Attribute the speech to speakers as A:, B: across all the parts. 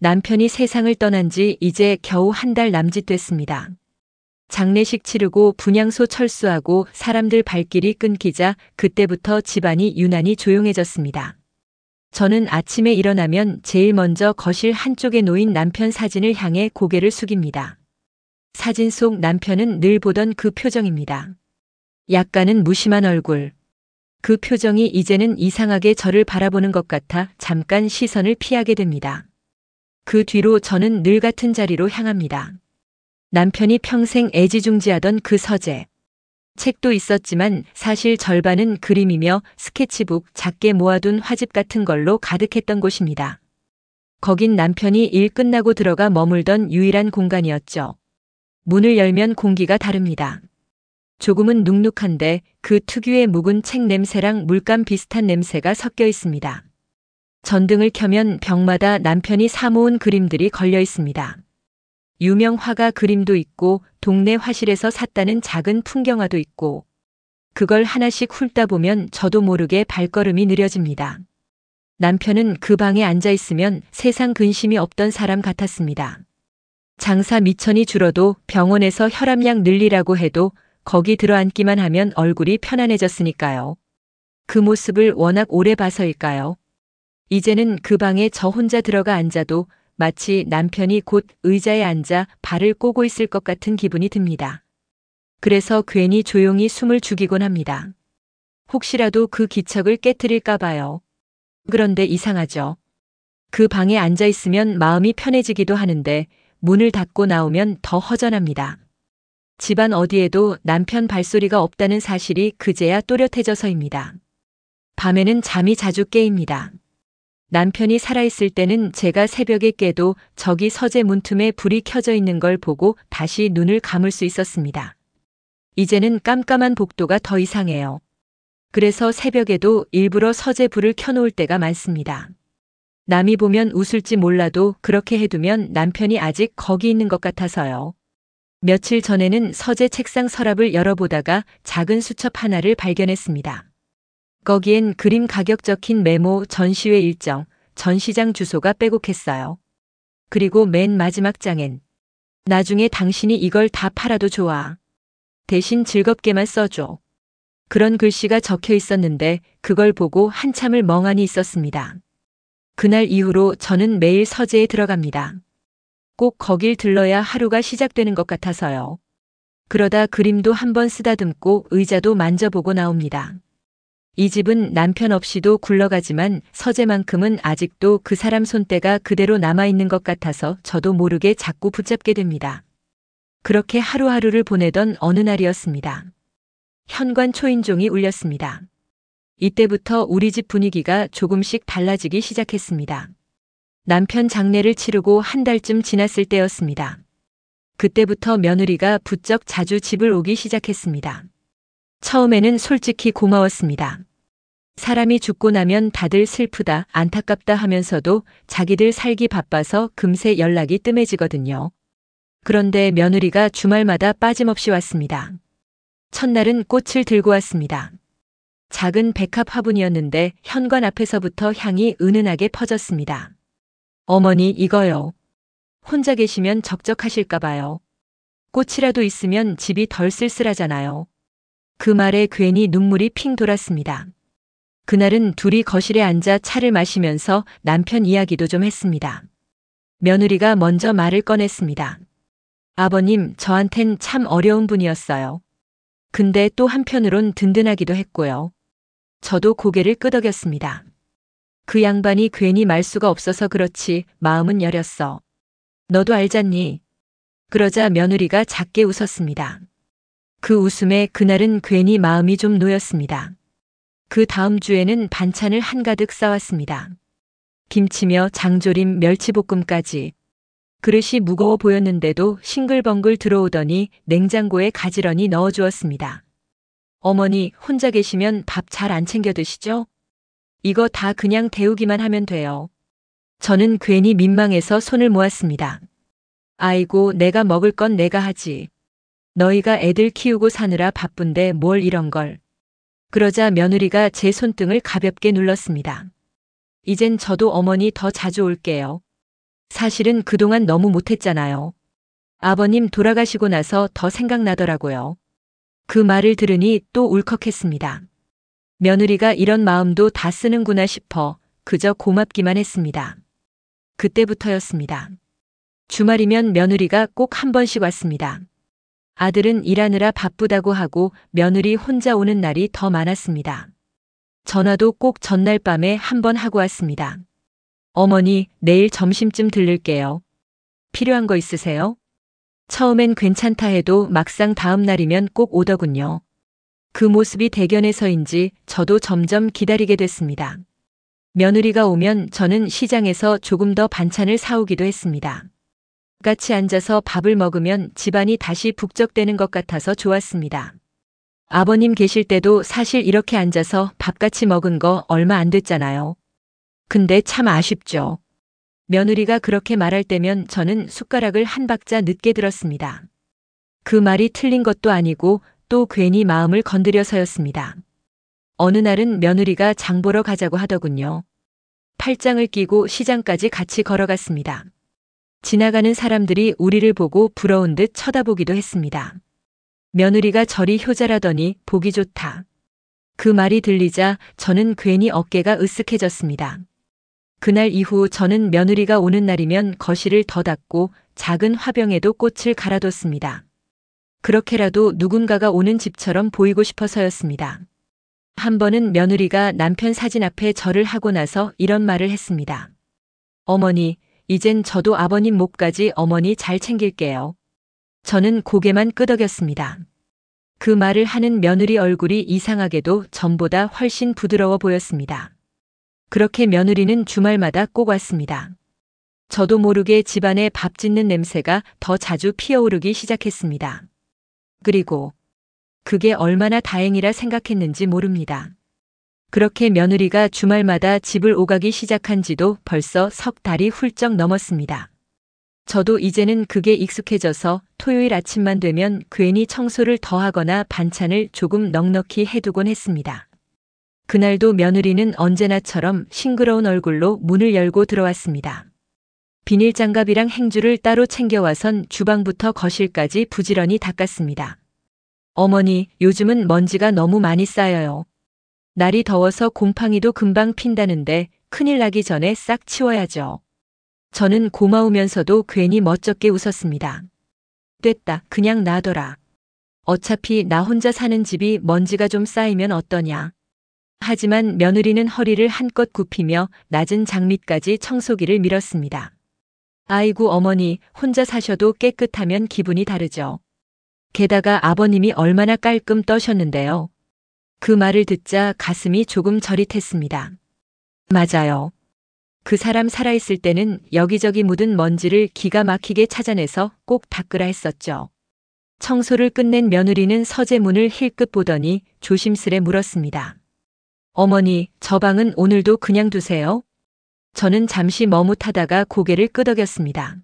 A: 남편이 세상을 떠난 지 이제 겨우 한 달 남짓 됐습니다. 장례식 치르고 분향소 철수하고 사람들 발길이 끊기자 그때부터 집안이 유난히 조용해졌습니다. 저는 아침에 일어나면 제일 먼저 거실 한쪽에 놓인 남편 사진을 향해 고개를 숙입니다. 사진 속 남편은 늘 보던 그 표정입니다. 약간은 무심한 얼굴. 그 표정이 이제는 이상하게 저를 바라보는 것 같아 잠깐 시선을 피하게 됩니다. 그 뒤로 저는 늘 같은 자리로 향합니다. 남편이 평생 애지중지하던 그 서재. 책도 있었지만 사실 절반은 그림이며 스케치북, 작게 모아둔 화집 같은 걸로 가득했던 곳입니다. 거긴 남편이 일 끝나고 들어가 머물던 유일한 공간이었죠. 문을 열면 공기가 다릅니다. 조금은 눅눅한데 그 특유의 묵은 책 냄새랑 물감 비슷한 냄새가 섞여 있습니다. 전등을 켜면 벽마다 남편이 사모은 그림들이 걸려 있습니다. 유명 화가 그림도 있고 동네 화실에서 샀다는 작은 풍경화도 있고 그걸 하나씩 훑다 보면 저도 모르게 발걸음이 느려집니다. 남편은 그 방에 앉아 있으면 세상 근심이 없던 사람 같았습니다. 장사 미천이 줄어도 병원에서 혈압약 늘리라고 해도 거기 들어앉기만 하면 얼굴이 편안해졌으니까요. 그 모습을 워낙 오래 봐서일까요? 이제는 그 방에 저 혼자 들어가 앉아도 마치 남편이 곧 의자에 앉아 발을 꼬고 있을 것 같은 기분이 듭니다. 그래서 괜히 조용히 숨을 죽이곤 합니다. 혹시라도 그 기척을 깨트릴까 봐요. 그런데 이상하죠. 그 방에 앉아 있으면 마음이 편해지기도 하는데 문을 닫고 나오면 더 허전합니다. 집안 어디에도 남편 발소리가 없다는 사실이 그제야 또렷해져서입니다. 밤에는 잠이 자주 깨입니다. 남편이 살아있을 때는 제가 새벽에 깨도 저기 서재 문틈에 불이 켜져 있는 걸 보고 다시 눈을 감을 수 있었습니다. 이제는 깜깜한 복도가 더 이상해요. 그래서 새벽에도 일부러 서재 불을 켜놓을 때가 많습니다. 남이 보면 웃을지 몰라도 그렇게 해두면 남편이 아직 거기 있는 것 같아서요. 며칠 전에는 서재 책상 서랍을 열어보다가 작은 수첩 하나를 발견했습니다. 거기엔 그림 가격 적힌 메모, 전시회 일정, 전시장 주소가 빼곡했어요. 그리고 맨 마지막 장엔 나중에 당신이 이걸 다 팔아도 좋아. 대신 즐겁게만 써줘. 그런 글씨가 적혀 있었는데 그걸 보고 한참을 멍하니 있었습니다. 그날 이후로 저는 매일 서재에 들어갑니다. 꼭 거길 들러야 하루가 시작되는 것 같아서요. 그러다 그림도 한번 쓰다듬고 의자도 만져보고 나옵니다. 이 집은 남편 없이도 굴러가지만 서재만큼은 아직도 그 사람 손때가 그대로 남아있는 것 같아서 저도 모르게 자꾸 붙잡게 됩니다. 그렇게 하루하루를 보내던 어느 날이었습니다. 현관 초인종이 울렸습니다. 이때부터 우리 집 분위기가 조금씩 달라지기 시작했습니다. 남편 장례를 치르고 한 달쯤 지났을 때였습니다. 그때부터 며느리가 부쩍 자주 집을 오기 시작했습니다. 처음에는 솔직히 고마웠습니다. 사람이 죽고 나면 다들 슬프다, 안타깝다 하면서도 자기들 살기 바빠서 금세 연락이 뜸해지거든요. 그런데 며느리가 주말마다 빠짐없이 왔습니다. 첫날은 꽃을 들고 왔습니다. 작은 백합 화분이었는데 현관 앞에서부터 향이 은은하게 퍼졌습니다. 어머니, 이거요. 혼자 계시면 적적하실까 봐요. 꽃이라도 있으면 집이 덜 쓸쓸하잖아요. 그 말에 괜히 눈물이 핑 돌았습니다. 그날은 둘이 거실에 앉아 차를 마시면서 남편 이야기도 좀 했습니다. 며느리가 먼저 말을 꺼냈습니다. 아버님, 저한텐 참 어려운 분이었어요. 근데 또 한편으론 든든하기도 했고요. 저도 고개를 끄덕였습니다. 그 양반이 괜히 말수가 없어서 그렇지 마음은 여렸어. 너도 알잖니? 그러자 며느리가 작게 웃었습니다. 그 웃음에 그날은 괜히 마음이 좀 놓였습니다. 그 다음 주에는 반찬을 한가득 싸왔습니다. 김치며 장조림, 멸치볶음까지. 그릇이 무거워 보였는데도 싱글벙글 들어오더니 냉장고에 가지런히 넣어주었습니다. 어머니, 혼자 계시면 밥 잘 안 챙겨 드시죠? 이거 다 그냥 데우기만 하면 돼요. 저는 괜히 민망해서 손을 모았습니다. 아이고, 내가 먹을 건 내가 하지. 너희가 애들 키우고 사느라 바쁜데 뭘 이런 걸. 그러자 며느리가 제 손등을 가볍게 눌렀습니다. 이젠 저도 어머니 더 자주 올게요. 사실은 그동안 너무 못했잖아요. 아버님 돌아가시고 나서 더 생각나더라고요. 그 말을 들으니 또 울컥했습니다. 며느리가 이런 마음도 다 쓰는구나 싶어 그저 고맙기만 했습니다. 그때부터였습니다. 주말이면 며느리가 꼭 한 번씩 왔습니다. 아들은 일하느라 바쁘다고 하고 며느리 혼자 오는 날이 더 많았습니다. 전화도 꼭 전날 밤에 한 번 하고 왔습니다. 어머니, 내일 점심쯤 들를게요. 필요한 거 있으세요? 처음엔 괜찮다 해도 막상 다음 날이면 꼭 오더군요. 그 모습이 대견해서인지 저도 점점 기다리게 됐습니다. 며느리가 오면 저는 시장에서 조금 더 반찬을 사오기도 했습니다. 같이 앉아서 밥을 먹으면 집안이 다시 북적대는 것 같아서 좋았습니다. 아버님 계실 때도 사실 이렇게 앉아서 밥 같이 먹은 거 얼마 안 됐잖아요. 근데 참 아쉽죠. 며느리가 그렇게 말할 때면 저는 숟가락을 한 박자 늦게 들었습니다. 그 말이 틀린 것도 아니고 또 괜히 마음을 건드려서였습니다. 어느 날은 며느리가 장 보러 가자고 하더군요. 팔짱을 끼고 시장까지 같이 걸어갔습니다. 지나가는 사람들이 우리를 보고 부러운 듯 쳐다보기도 했습니다. 며느리가 저리 효자라더니 보기 좋다. 그 말이 들리자 저는 괜히 어깨가 으쓱해졌습니다. 그날 이후 저는 며느리가 오는 날이면 거실을 더 닦고 작은 화병에도 꽃을 갈아뒀습니다. 그렇게라도 누군가가 오는 집처럼 보이고 싶어서였습니다. 한 번은 며느리가 남편 사진 앞에 절을 하고 나서 이런 말을 했습니다. 어머니, 이젠 저도 아버님 몫까지 어머니 잘 챙길게요. 저는 고개만 끄덕였습니다. 그 말을 하는 며느리 얼굴이 이상하게도 전보다 훨씬 부드러워 보였습니다. 그렇게 며느리는 주말마다 꼭 왔습니다. 저도 모르게 집안에 밥 짓는 냄새가 더 자주 피어오르기 시작했습니다. 그리고 그게 얼마나 다행이라 생각했는지 모릅니다. 그렇게 며느리가 주말마다 집을 오가기 시작한 지도 벌써 석 달이 훌쩍 넘었습니다. 저도 이제는 그게 익숙해져서 토요일 아침만 되면 괜히 청소를 더 하거나 반찬을 조금 넉넉히 해두곤 했습니다. 그날도 며느리는 언제나처럼 싱그러운 얼굴로 문을 열고 들어왔습니다. 비닐장갑이랑 행주를 따로 챙겨와선 주방부터 거실까지 부지런히 닦았습니다. 어머니, 요즘은 먼지가 너무 많이 쌓여요. 날이 더워서 곰팡이도 금방 핀다는데 큰일 나기 전에 싹 치워야죠. 저는 고마우면서도 괜히 멋쩍게 웃었습니다. 됐다, 그냥 놔둬라. 어차피 나 혼자 사는 집이 먼지가 좀 쌓이면 어떠냐. 하지만 며느리는 허리를 한껏 굽히며 낮은 장밑까지 청소기를 밀었습니다. 아이고 어머니, 혼자 사셔도 깨끗하면 기분이 다르죠. 게다가 아버님이 얼마나 깔끔 떠셨는데요. 그 말을 듣자 가슴이 조금 저릿했습니다. 맞아요. 그 사람 살아있을 때는 여기저기 묻은 먼지를 기가 막히게 찾아내서 꼭 닦으라 했었죠. 청소를 끝낸 며느리는 서재문을 힐끗 보더니 조심스레 물었습니다. 어머니, 저 방은 오늘도 그냥 두세요? 저는 잠시 머뭇하다가 고개를 끄덕였습니다.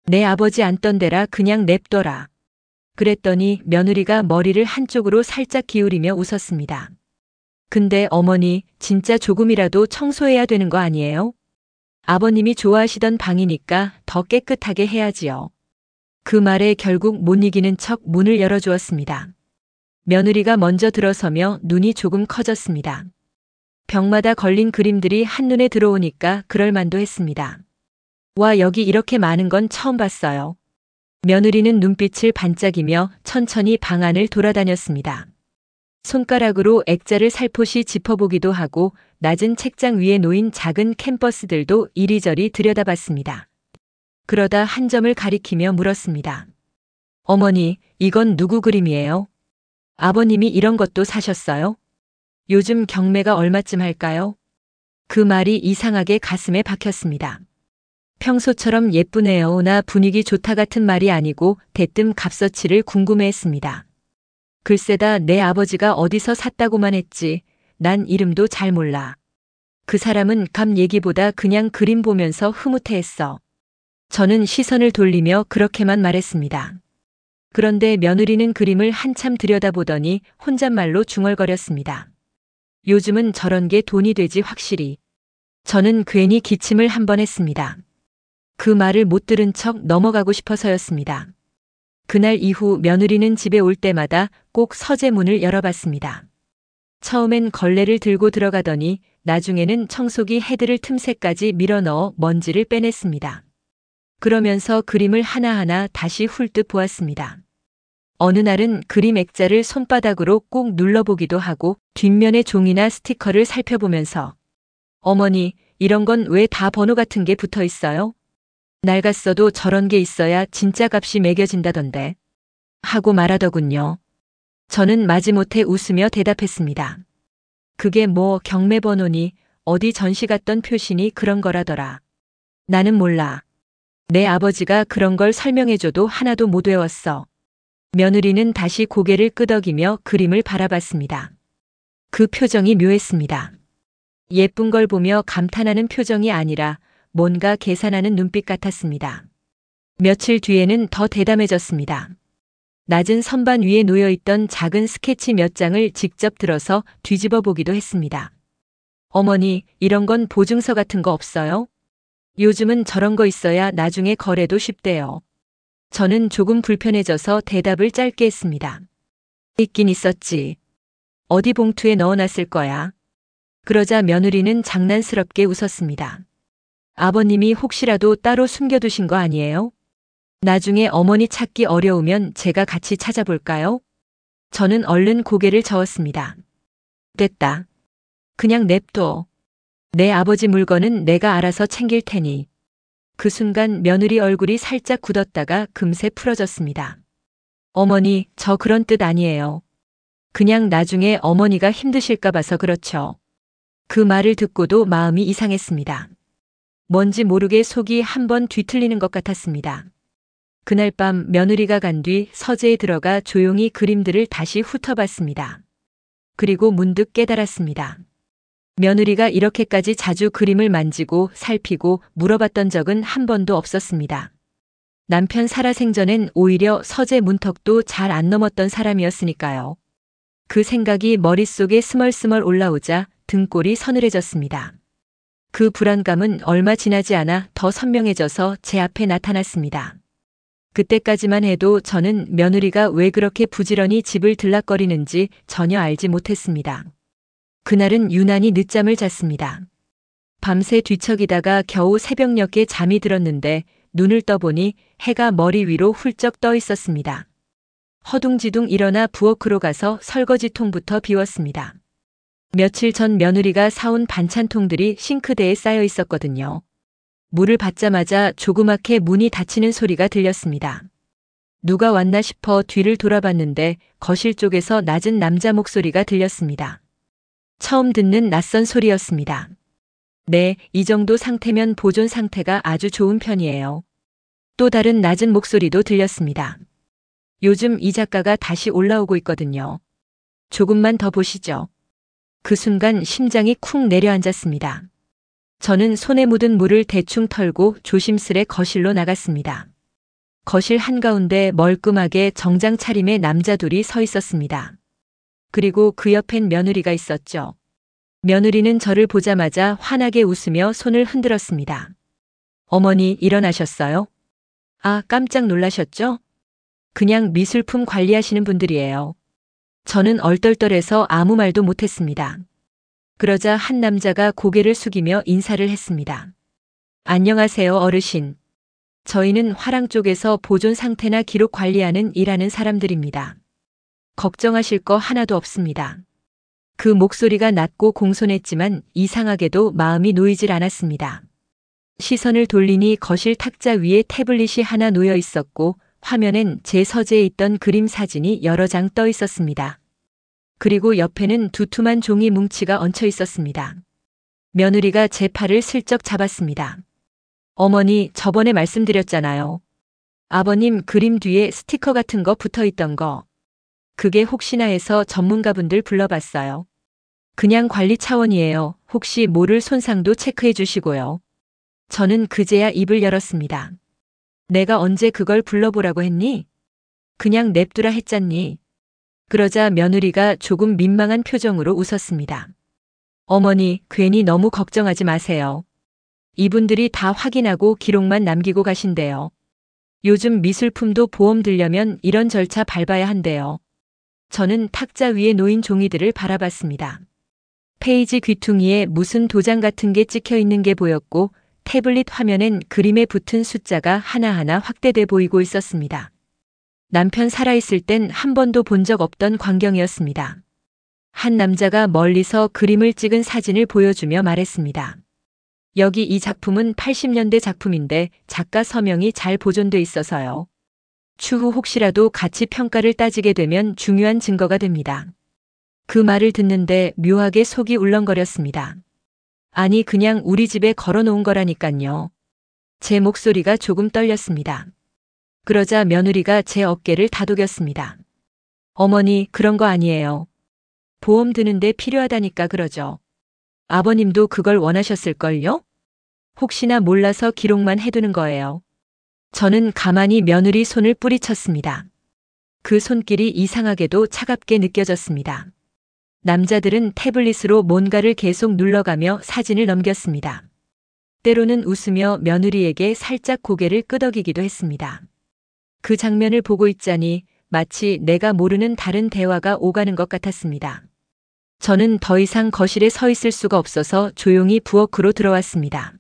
A: 내 아버지 앉던 데라 그냥 냅둬라. 그랬더니 며느리가 머리를 한쪽으로 살짝 기울이며 웃었습니다. 근데 어머니, 진짜 조금이라도 청소해야 되는 거 아니에요? 아버님이 좋아하시던 방이니까 더 깨끗하게 해야지요. 그 말에 결국 못 이기는 척 문을 열어주었습니다. 며느리가 먼저 들어서며 눈이 조금 커졌습니다. 벽마다 걸린 그림들이 한눈에 들어오니까 그럴만도 했습니다. 와, 여기 이렇게 많은 건 처음 봤어요. 며느리는 눈빛을 반짝이며 천천히 방 안을 돌아다녔습니다. 손가락으로 액자를 살포시 짚어보기도 하고 낮은 책장 위에 놓인 작은 캔버스들도 이리저리 들여다봤습니다. 그러다 한 점을 가리키며 물었습니다. 어머니, 이건 누구 그림이에요? 아버님이 이런 것도 사셨어요? 요즘 경매가 얼마쯤 할까요? 그 말이 이상하게 가슴에 박혔습니다. 평소처럼 예쁘네요 나 분위기 좋다 같은 말이 아니고 대뜸 값어치를 궁금해했습니다. 글쎄다, 내 아버지가 어디서 샀다고만 했지 난 이름도 잘 몰라. 그 사람은 값 얘기보다 그냥 그림 보면서 흐뭇해했어. 저는 시선을 돌리며 그렇게만 말했습니다. 그런데 며느리는 그림을 한참 들여다보더니 혼잣말로 중얼거렸습니다. 요즘은 저런 게 돈이 되지 확실히. 저는 괜히 기침을 한 번 했습니다. 그 말을 못 들은 척 넘어가고 싶어서였습니다. 그날 이후 며느리는 집에 올 때마다 꼭 서재문을 열어봤습니다. 처음엔 걸레를 들고 들어가더니 나중에는 청소기 헤드를 틈새까지 밀어넣어 먼지를 빼냈습니다. 그러면서 그림을 하나하나 다시 훑듯 보았습니다. 어느 날은 그림 액자를 손바닥으로 꼭 눌러보기도 하고 뒷면의 종이나 스티커를 살펴보면서 어머니, 이런 건 왜 다 번호 같은 게 붙어 있어요? 낡았어도 저런 게 있어야 진짜 값이 매겨진다던데. 하고 말하더군요. 저는 마지못해 웃으며 대답했습니다. 그게 뭐 경매번호니 어디 전시 갔던 표시니 그런 거라더라. 나는 몰라. 내 아버지가 그런 걸 설명해줘도 하나도 못 외웠어. 며느리는 다시 고개를 끄덕이며 그림을 바라봤습니다. 그 표정이 묘했습니다. 예쁜 걸 보며 감탄하는 표정이 아니라 뭔가 계산하는 눈빛 같았습니다. 며칠 뒤에는 더 대담해졌습니다. 낮은 선반 위에 놓여있던 작은 스케치 몇 장을 직접 들어서 뒤집어 보기도 했습니다. 어머니, 이런 건 보증서 같은 거 없어요? 요즘은 저런 거 있어야 나중에 거래도 쉽대요. 저는 조금 불편해져서 대답을 짧게 했습니다. 있긴 있었지. 어디 봉투에 넣어놨을 거야. 그러자 며느리는 장난스럽게 웃었습니다. 아버님이 혹시라도 따로 숨겨두신 거 아니에요? 나중에 어머니 찾기 어려우면 제가 같이 찾아볼까요? 저는 얼른 고개를 저었습니다. 됐다. 그냥 냅둬. 내 아버지 물건은 내가 알아서 챙길 테니. 그 순간 며느리 얼굴이 살짝 굳었다가 금세 풀어졌습니다. 어머니, 저 그런 뜻 아니에요. 그냥 나중에 어머니가 힘드실까 봐서 그렇죠. 그 말을 듣고도 마음이 이상했습니다. 뭔지 모르게 속이 한번 뒤틀리는 것 같았습니다. 그날 밤 며느리가 간 뒤 서재에 들어가 조용히 그림들을 다시 훑어봤습니다. 그리고 문득 깨달았습니다. 며느리가 이렇게까지 자주 그림을 만지고 살피고 물어봤던 적은 한 번도 없었습니다. 남편 살아생전엔 오히려 서재 문턱도 잘 안 넘었던 사람이었으니까요. 그 생각이 머릿속에 스멀스멀 올라오자 등골이 서늘해졌습니다. 그 불안감은 얼마 지나지 않아 더 선명해져서 제 앞에 나타났습니다. 그때까지만 해도 저는 며느리가 왜 그렇게 부지런히 집을 들락거리는지 전혀 알지 못했습니다. 그날은 유난히 늦잠을 잤습니다. 밤새 뒤척이다가 겨우 새벽녘에 잠이 들었는데 눈을 떠보니 해가 머리 위로 훌쩍 떠 있었습니다. 허둥지둥 일어나 부엌으로 가서 설거지통부터 비웠습니다. 며칠 전 며느리가 사온 반찬통들이 싱크대에 쌓여 있었거든요. 물을 받자마자 조그맣게 문이 닫히는 소리가 들렸습니다. 누가 왔나 싶어 뒤를 돌아봤는데 거실 쪽에서 낮은 남자 목소리가 들렸습니다. 처음 듣는 낯선 소리였습니다. 네, 이 정도 상태면 보존 상태가 아주 좋은 편이에요. 또 다른 낮은 목소리도 들렸습니다. 요즘 이 작가가 다시 올라오고 있거든요. 조금만 더 보시죠. 그 순간 심장이 쿵 내려앉았습니다. 저는 손에 묻은 물을 대충 털고 조심스레 거실로 나갔습니다. 거실 한가운데 멀끔하게 정장 차림의 남자 둘이 서 있었습니다. 그리고 그 옆엔 며느리가 있었죠. 며느리는 저를 보자마자 환하게 웃으며 손을 흔들었습니다. 어머니, 일어나셨어요? 아, 깜짝 놀라셨죠? 그냥 미술품 관리하시는 분들이에요. 저는 얼떨떨해서 아무 말도 못했습니다. 그러자 한 남자가 고개를 숙이며 인사를 했습니다. 안녕하세요, 어르신. 저희는 화랑 쪽에서 보존 상태나 기록 관리하는 일하는 사람들입니다. 걱정하실 거 하나도 없습니다. 그 목소리가 낮고 공손했지만 이상하게도 마음이 놓이질 않았습니다. 시선을 돌리니 거실 탁자 위에 태블릿이 하나 놓여 있었고 화면엔 제 서재에 있던 그림 사진이 여러 장 떠 있었습니다. 그리고 옆에는 두툼한 종이 뭉치가 얹혀 있었습니다. 며느리가 제 팔을 슬쩍 잡았습니다. 어머니, 저번에 말씀드렸잖아요. 아버님 그림 뒤에 스티커 같은 거 붙어 있던 거. 그게 혹시나 해서 전문가분들 불러봤어요. 그냥 관리 차원이에요. 혹시 모를 손상도 체크해 주시고요. 저는 그제야 입을 열었습니다. 내가 언제 그걸 불러보라고 했니? 그냥 냅두라 했잖니. 그러자 며느리가 조금 민망한 표정으로 웃었습니다. 어머니, 괜히 너무 걱정하지 마세요. 이분들이 다 확인하고 기록만 남기고 가신대요. 요즘 미술품도 보험 들려면 이런 절차 밟아야 한대요. 저는 탁자 위에 놓인 종이들을 바라봤습니다. 페이지 귀퉁이에 무슨 도장 같은 게 찍혀 있는 게 보였고 태블릿 화면엔 그림에 붙은 숫자가 하나하나 확대돼 보이고 있었습니다. 남편 살아있을 땐 한 번도 본 적 없던 광경이었습니다. 한 남자가 멀리서 그림을 찍은 사진을 보여주며 말했습니다. 여기 이 작품은 80년대 작품인데 작가 서명이 잘 보존돼 있어서요. 추후 혹시라도 가치 평가를 따지게 되면 중요한 증거가 됩니다. 그 말을 듣는데 묘하게 속이 울렁거렸습니다. 아니, 그냥 우리 집에 걸어놓은 거라니깐요. 제 목소리가 조금 떨렸습니다. 그러자 며느리가 제 어깨를 다독였습니다. 어머니, 그런 거 아니에요. 보험 드는데 필요하다니까 그러죠. 아버님도 그걸 원하셨을걸요? 혹시나 몰라서 기록만 해두는 거예요. 저는 가만히 며느리 손을 뿌리쳤습니다. 그 손길이 이상하게도 차갑게 느껴졌습니다. 남자들은 태블릿으로 뭔가를 계속 눌러가며 사진을 넘겼습니다. 때로는 웃으며 며느리에게 살짝 고개를 끄덕이기도 했습니다. 그 장면을 보고 있자니 마치 내가 모르는 다른 대화가 오가는 것 같았습니다. 저는 더 이상 거실에 서 있을 수가 없어서 조용히 부엌으로 들어왔습니다.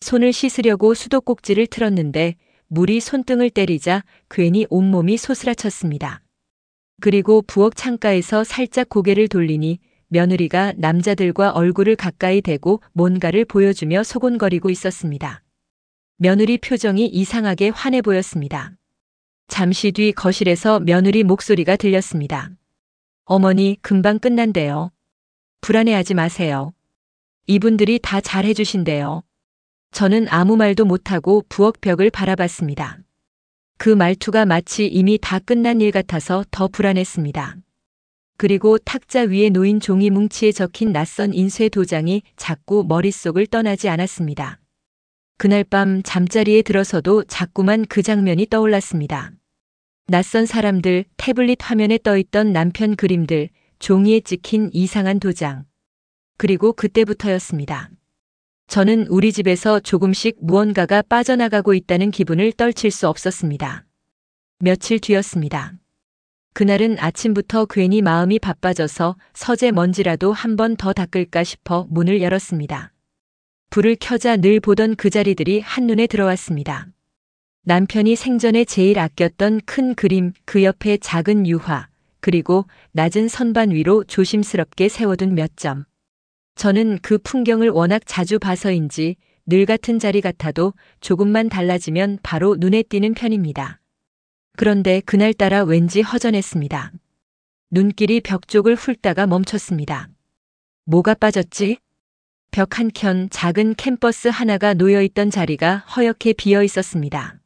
A: 손을 씻으려고 수도꼭지를 틀었는데 물이 손등을 때리자 괜히 온몸이 소스라쳤습니다. 그리고 부엌 창가에서 살짝 고개를 돌리니 며느리가 남자들과 얼굴을 가까이 대고 뭔가를 보여주며 소곤거리고 있었습니다. 며느리 표정이 이상하게 환해 보였습니다. 잠시 뒤 거실에서 며느리 목소리가 들렸습니다. 어머니, 금방 끝난대요. 불안해하지 마세요. 이분들이 다 잘해주신대요. 저는 아무 말도 못하고 부엌 벽을 바라봤습니다. 그 말투가 마치 이미 다 끝난 일 같아서 더 불안했습니다. 그리고 탁자 위에 놓인 종이 뭉치에 적힌 낯선 인쇄 도장이 자꾸 머릿속을 떠나지 않았습니다. 그날 밤 잠자리에 들어서도 자꾸만 그 장면이 떠올랐습니다. 낯선 사람들, 태블릿 화면에 떠있던 남편 그림들, 종이에 찍힌 이상한 도장. 그리고 그때부터였습니다. 저는 우리 집에서 조금씩 무언가가 빠져나가고 있다는 기분을 떨칠 수 없었습니다. 며칠 뒤였습니다. 그날은 아침부터 괜히 마음이 바빠져서 서재 먼지라도 한 번 더 닦을까 싶어 문을 열었습니다. 불을 켜자 늘 보던 그 자리들이 한눈에 들어왔습니다. 남편이 생전에 제일 아꼈던 큰 그림, 그 옆에 작은 유화, 그리고 낮은 선반 위로 조심스럽게 세워둔 몇 점. 저는 그 풍경을 워낙 자주 봐서인지 늘 같은 자리 같아도 조금만 달라지면 바로 눈에 띄는 편입니다. 그런데 그날따라 왠지 허전했습니다. 눈길이 벽 쪽을 훑다가 멈췄습니다. 뭐가 빠졌지? 벽 한켠 작은 캔버스 하나가 놓여있던 자리가 허옇게 비어 있었습니다.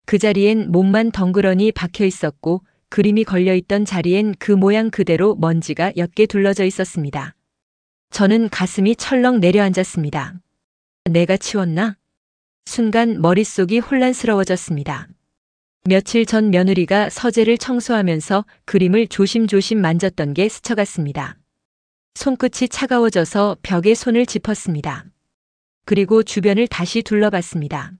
A: 그 자리엔 몸만 덩그러니 박혀 있었고 그림이 걸려있던 자리엔 그 모양 그대로 먼지가 옅게 둘러져 있었습니다. 저는 가슴이 철렁 내려앉았습니다. 내가 치웠나? 순간 머릿속이 혼란스러워졌습니다. 며칠 전 며느리가 서재를 청소하면서 그림을 조심조심 만졌던 게 스쳐갔습니다. 손끝이 차가워져서 벽에 손을 짚었습니다. 그리고 주변을 다시 둘러봤습니다.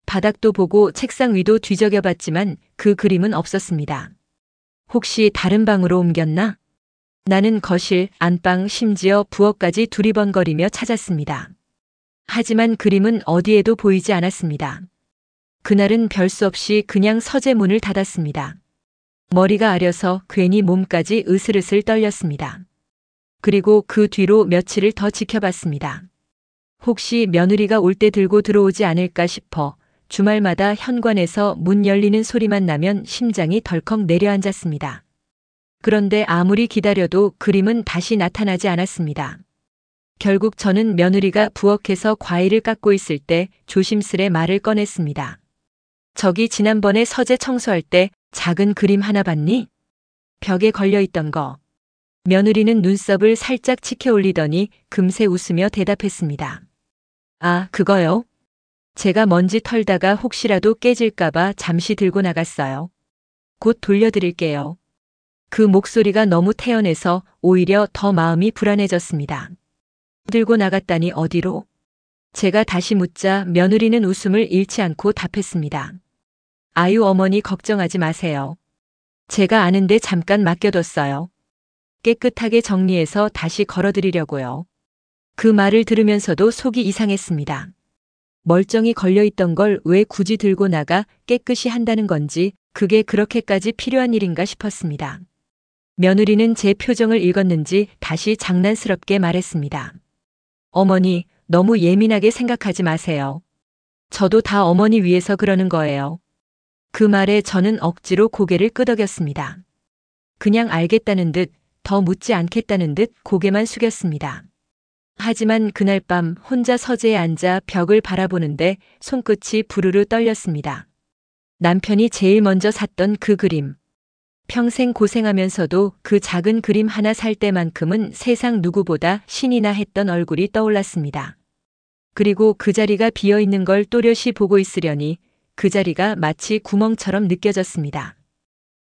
A: 바닥도 보고 책상 위도 뒤적여봤지만 그 그림은 없었습니다. 혹시 다른 방으로 옮겼나? 나는 거실, 안방, 심지어 부엌까지 두리번거리며 찾았습니다. 하지만 그림은 어디에도 보이지 않았습니다. 그날은 별 수 없이 그냥 서재 문을 닫았습니다. 머리가 아려서 괜히 몸까지 으슬으슬 떨렸습니다. 그리고 그 뒤로 며칠을 더 지켜봤습니다. 혹시 며느리가 올 때 들고 들어오지 않을까 싶어 주말마다 현관에서 문 열리는 소리만 나면 심장이 덜컥 내려앉았습니다. 그런데 아무리 기다려도 그림은 다시 나타나지 않았습니다. 결국 저는 며느리가 부엌에서 과일을 깎고 있을 때 조심스레 말을 꺼냈습니다. 저기 지난번에 서재 청소할 때 작은 그림 하나 봤니? 벽에 걸려있던 거. 며느리는 눈썹을 살짝 치켜 올리더니 금세 웃으며 대답했습니다. 아, 그거요? 제가 먼지 털다가 혹시라도 깨질까봐 잠시 들고 나갔어요. 곧 돌려드릴게요. 그 목소리가 너무 태연해서 오히려 더 마음이 불안해졌습니다. 들고 나갔다니 어디로? 제가 다시 묻자 며느리는 웃음을 잃지 않고 답했습니다. 아유 어머니 걱정하지 마세요. 제가 아는데 잠깐 맡겨뒀어요. 깨끗하게 정리해서 다시 걸어드리려고요. 그 말을 들으면서도 속이 이상했습니다. 멀쩡히 걸려있던 걸 왜 굳이 들고 나가 깨끗이 한다는 건지 그게 그렇게까지 필요한 일인가 싶었습니다. 며느리는 제 표정을 읽었는지 다시 장난스럽게 말했습니다. 어머니, 너무 예민하게 생각하지 마세요. 저도 다 어머니 위해서 그러는 거예요. 그 말에 저는 억지로 고개를 끄덕였습니다. 그냥 알겠다는 듯, 더 묻지 않겠다는 듯 고개만 숙였습니다. 하지만 그날 밤 혼자 서재에 앉아 벽을 바라보는데 손끝이 부르르 떨렸습니다. 남편이 제일 먼저 샀던 그 그림. 평생 고생하면서도 그 작은 그림 하나 살 때만큼은 세상 누구보다 신이나 했던 얼굴이 떠올랐습니다. 그리고 그 자리가 비어있는 걸 또렷이 보고 있으려니 그 자리가 마치 구멍처럼 느껴졌습니다.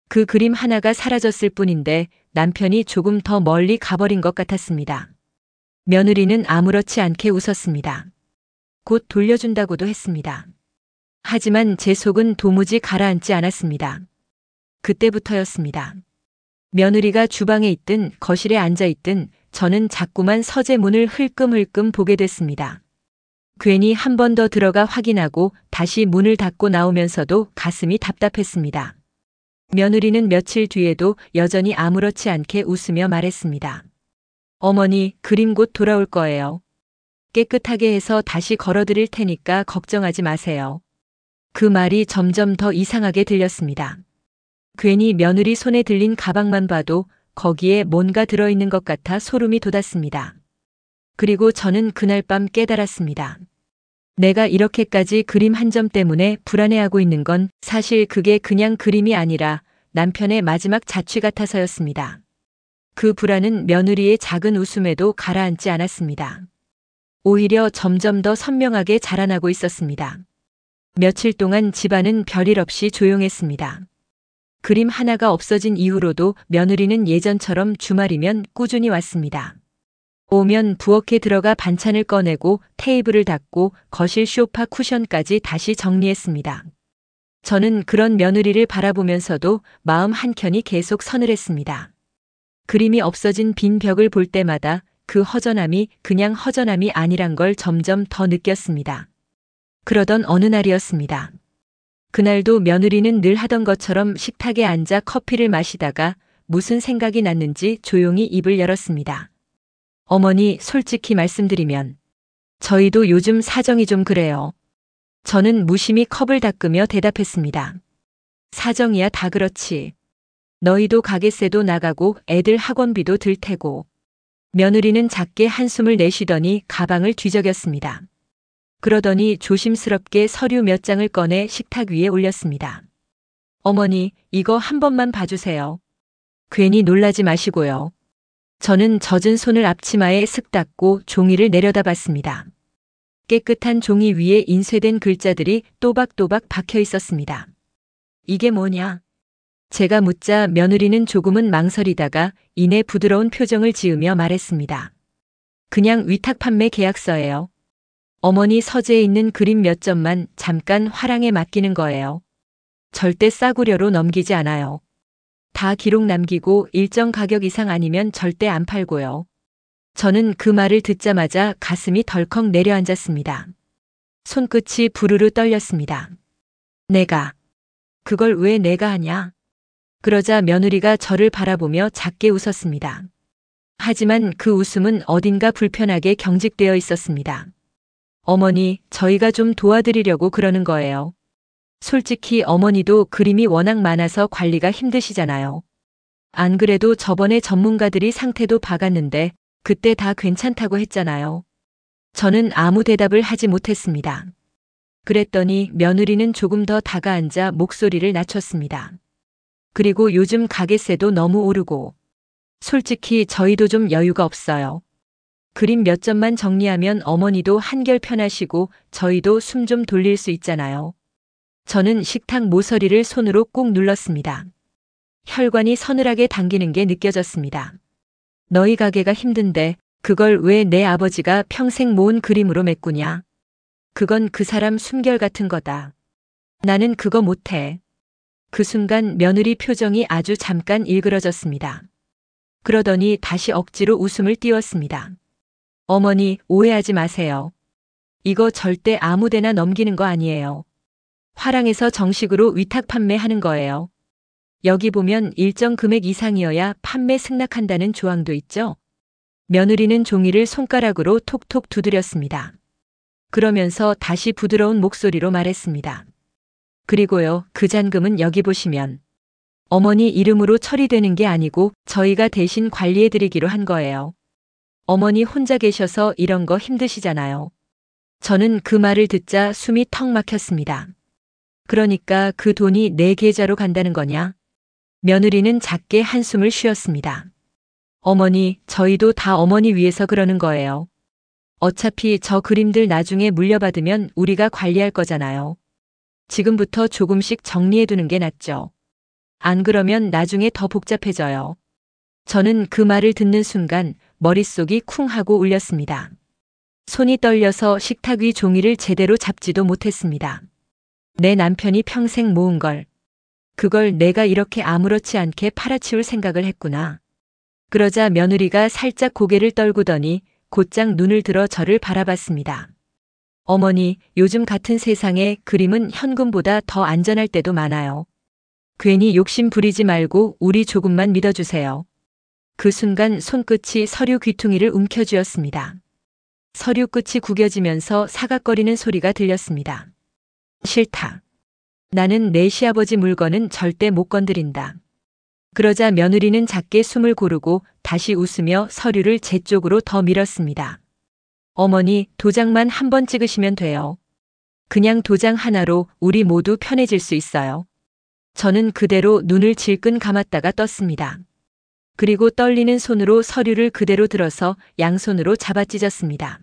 A: 그 그림 하나가 사라졌을 뿐인데 남편이 조금 더 멀리 가버린 것 같았습니다. 며느리는 아무렇지 않게 웃었습니다. 곧 돌려준다고도 했습니다. 하지만 제 속은 도무지 가라앉지 않았습니다. 그때부터였습니다. 며느리가 주방에 있든 거실에 앉아 있든 저는 자꾸만 서재 문을 흘끔흘끔 보게 됐습니다. 괜히 한 번 더 들어가 확인하고 다시 문을 닫고 나오면서도 가슴이 답답했습니다. 며느리는 며칠 뒤에도 여전히 아무렇지 않게 웃으며 말했습니다. 어머니, 그림 곧 돌아올 거예요. 깨끗하게 해서 다시 걸어드릴 테니까 걱정하지 마세요. 그 말이 점점 더 이상하게 들렸습니다. 괜히 며느리 손에 들린 가방만 봐도 거기에 뭔가 들어있는 것 같아 소름이 돋았습니다. 그리고 저는 그날 밤 깨달았습니다. 내가 이렇게까지 그림 한 점 때문에 불안해하고 있는 건 사실 그게 그냥 그림이 아니라 남편의 마지막 자취 같아서였습니다. 그 불안은 며느리의 작은 웃음에도 가라앉지 않았습니다. 오히려 점점 더 선명하게 자라나고 있었습니다. 며칠 동안 집안은 별일 없이 조용했습니다. 그림 하나가 없어진 이후로도 며느리는 예전처럼 주말이면 꾸준히 왔습니다. 오면 부엌에 들어가 반찬을 꺼내고 테이블을 닦고 거실 소파 쿠션까지 다시 정리했습니다. 저는 그런 며느리를 바라보면서도 마음 한켠이 계속 서늘했습니다. 그림이 없어진 빈 벽을 볼 때마다 그 허전함이 그냥 허전함이 아니란 걸 점점 더 느꼈습니다. 그러던 어느 날이었습니다. 그날도 며느리는 늘 하던 것처럼 식탁에 앉아 커피를 마시다가 무슨 생각이 났는지 조용히 입을 열었습니다. 어머니, 솔직히 말씀드리면 저희도 요즘 사정이 좀 그래요. 저는 무심히 컵을 닦으며 대답했습니다. 사정이야 다 그렇지. 너희도 가게세도 나가고 애들 학원비도 들 테고. 며느리는 작게 한숨을 내쉬더니 가방을 뒤적였습니다. 그러더니 조심스럽게 서류 몇 장을 꺼내 식탁 위에 올렸습니다. 어머니, 이거 한 번만 봐주세요. 괜히 놀라지 마시고요. 저는 젖은 손을 앞치마에 슥 닦고 종이를 내려다봤습니다. 깨끗한 종이 위에 인쇄된 글자들이 또박또박 박혀 있었습니다. 이게 뭐냐? 제가 묻자 며느리는 조금은 망설이다가 이내 부드러운 표정을 지으며 말했습니다. 그냥 위탁 판매 계약서예요. 어머니 서재에 있는 그림 몇 점만 잠깐 화랑에 맡기는 거예요. 절대 싸구려로 넘기지 않아요. 다 기록 남기고 일정 가격 이상 아니면 절대 안 팔고요. 저는 그 말을 듣자마자 가슴이 덜컥 내려앉았습니다. 손끝이 부르르 떨렸습니다. 그걸 왜 내가 하냐? 그러자 며느리가 저를 바라보며 작게 웃었습니다. 하지만 그 웃음은 어딘가 불편하게 경직되어 있었습니다. 어머니, 저희가 좀 도와드리려고 그러는 거예요. 솔직히 어머니도 그림이 워낙 많아서 관리가 힘드시잖아요. 안 그래도 저번에 전문가들이 상태도 봐갔는데 그때 다 괜찮다고 했잖아요. 저는 아무 대답을 하지 못했습니다. 그랬더니 며느리는 조금 더 다가앉아 목소리를 낮췄습니다. 그리고 요즘 가게세도 너무 오르고 솔직히 저희도 좀 여유가 없어요. 그림 몇 점만 정리하면 어머니도 한결 편하시고 저희도 숨 좀 돌릴 수 있잖아요. 저는 식탁 모서리를 손으로 꾹 눌렀습니다. 혈관이 서늘하게 당기는 게 느껴졌습니다. 너희 가게가 힘든데 그걸 왜 내 아버지가 평생 모은 그림으로 메꾸냐? 그건 그 사람 숨결 같은 거다. 나는 그거 못해. 그 순간 며느리 표정이 아주 잠깐 일그러졌습니다. 그러더니 다시 억지로 웃음을 띄웠습니다. 어머니, 오해하지 마세요. 이거 절대 아무데나 넘기는 거 아니에요. 화랑에서 정식으로 위탁 판매하는 거예요. 여기 보면 일정 금액 이상이어야 판매 승낙한다는 조항도 있죠. 며느리는 종이를 손가락으로 톡톡 두드렸습니다. 그러면서 다시 부드러운 목소리로 말했습니다. 그리고요, 그 잔금은 여기 보시면 어머니 이름으로 처리되는 게 아니고 저희가 대신 관리해드리기로 한 거예요. 어머니 혼자 계셔서 이런 거 힘드시잖아요. 저는 그 말을 듣자 숨이 턱 막혔습니다. 그러니까 그 돈이 내 계좌로 간다는 거냐? 며느리는 작게 한숨을 쉬었습니다. 어머니, 저희도 다 어머니 위해서 그러는 거예요. 어차피 저 그림들 나중에 물려받으면 우리가 관리할 거잖아요. 지금부터 조금씩 정리해두는 게 낫죠. 안 그러면 나중에 더 복잡해져요. 저는 그 말을 듣는 순간 머릿속이 쿵 하고 울렸습니다. 손이 떨려서 식탁 위 종이를 제대로 잡지도 못했습니다. 내 남편이 평생 모은 걸. 그걸 내가 이렇게 아무렇지 않게 팔아치울 생각을 했구나. 그러자 며느리가 살짝 고개를 떨구더니 곧장 눈을 들어 저를 바라봤습니다. 어머니, 요즘 같은 세상에 그림은 현금보다 더 안전할 때도 많아요. 괜히 욕심 부리지 말고 우리 조금만 믿어주세요. 그 순간 손끝이 서류 귀퉁이를 움켜쥐었습니다. 서류 끝이 구겨지면서 사각거리는 소리가 들렸습니다. 싫다. 나는 내 시아버지 물건은 절대 못 건드린다. 그러자 며느리는 작게 숨을 고르고 다시 웃으며 서류를 제 쪽으로 더 밀었습니다. 어머니, 도장만 한 번 찍으시면 돼요. 그냥 도장 하나로 우리 모두 편해질 수 있어요. 저는 그대로 눈을 질끈 감았다가 떴습니다. 그리고 떨리는 손으로 서류를 그대로 들어서 양손으로 잡아 찢었습니다.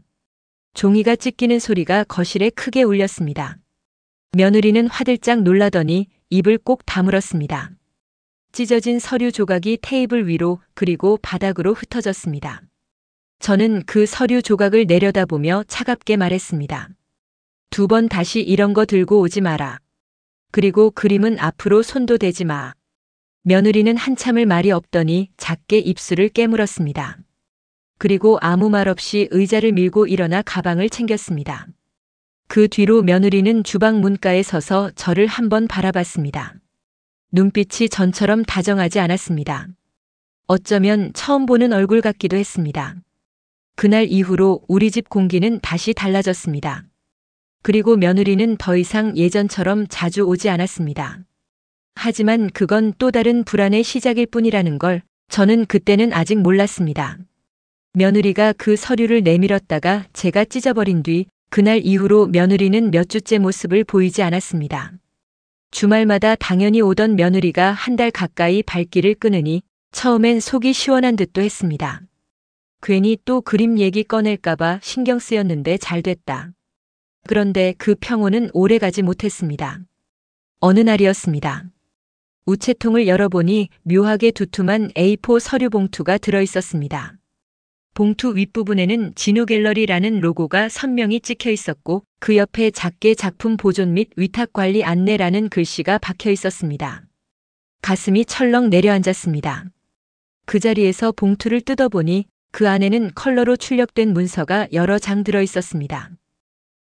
A: 종이가 찢기는 소리가 거실에 크게 울렸습니다. 며느리는 화들짝 놀라더니 입을 꼭 다물었습니다. 찢어진 서류 조각이 테이블 위로 그리고 바닥으로 흩어졌습니다. 저는 그 서류 조각을 내려다보며 차갑게 말했습니다. 2번 다시 이런 거 들고 오지 마라. 그리고 그림은 앞으로 손도 대지 마. 며느리는 한참을 말이 없더니 작게 입술을 깨물었습니다. 그리고 아무 말 없이 의자를 밀고 일어나 가방을 챙겼습니다. 그 뒤로 며느리는 주방 문가에 서서 저를 한번 바라봤습니다. 눈빛이 전처럼 다정하지 않았습니다. 어쩌면 처음 보는 얼굴 같기도 했습니다. 그날 이후로 우리 집 공기는 다시 달라졌습니다. 그리고 며느리는 더 이상 예전처럼 자주 오지 않았습니다. 하지만 그건 또 다른 불안의 시작일 뿐이라는 걸 저는 그때는 아직 몰랐습니다. 며느리가 그 서류를 내밀었다가 제가 찢어버린 뒤 그날 이후로 며느리는 몇 주째 모습을 보이지 않았습니다. 주말마다 당연히 오던 며느리가 한 달 가까이 발길을 끊으니 처음엔 속이 시원한 듯도 했습니다. 괜히 또 그림 얘기 꺼낼까봐 신경 쓰였는데 잘 됐다. 그런데 그 평온은 오래가지 못했습니다. 어느 날이었습니다. 우체통을 열어보니 묘하게 두툼한 A4 서류 봉투가 들어있었습니다. 봉투 윗부분에는 진우갤러리라는 로고가 선명히 찍혀 있었고 그 옆에 작게 작품 보존 및 위탁 관리 안내라는 글씨가 박혀 있었습니다. 가슴이 철렁 내려앉았습니다. 그 자리에서 봉투를 뜯어보니 그 안에는 컬러로 출력된 문서가 여러 장 들어 있었습니다.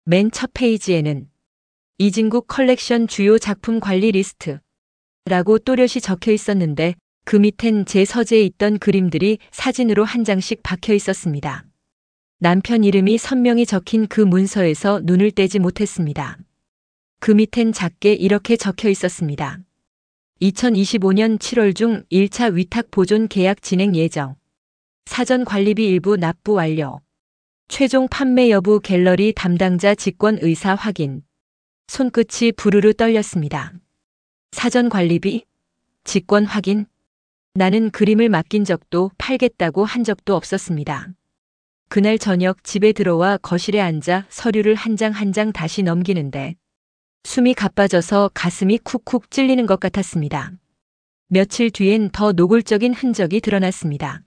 A: 맨 첫 페이지에는 이진국 컬렉션 주요 작품 관리 리스트 라고 또렷이 적혀 있었는데 그 밑엔 제 서재에 있던 그림들이 사진으로 한 장씩 박혀 있었습니다. 남편 이름이 선명히 적힌 그 문서에서 눈을 떼지 못했습니다. 그 밑엔 작게 이렇게 적혀 있었습니다. 2025년 7월 중 1차 위탁 보존 계약 진행 예정. 사전 관리비 일부 납부 완료. 최종 판매 여부 갤러리 담당자 직권 의사 확인. 손끝이 부르르 떨렸습니다. 사전 관리비? 직권 확인? 나는 그림을 맡긴 적도 팔겠다고 한 적도 없었습니다. 그날 저녁 집에 들어와 거실에 앉아 서류를 한 장 한 장 다시 넘기는데 숨이 가빠져서 가슴이 쿡쿡 찔리는 것 같았습니다. 며칠 뒤엔 더 노골적인 흔적이 드러났습니다.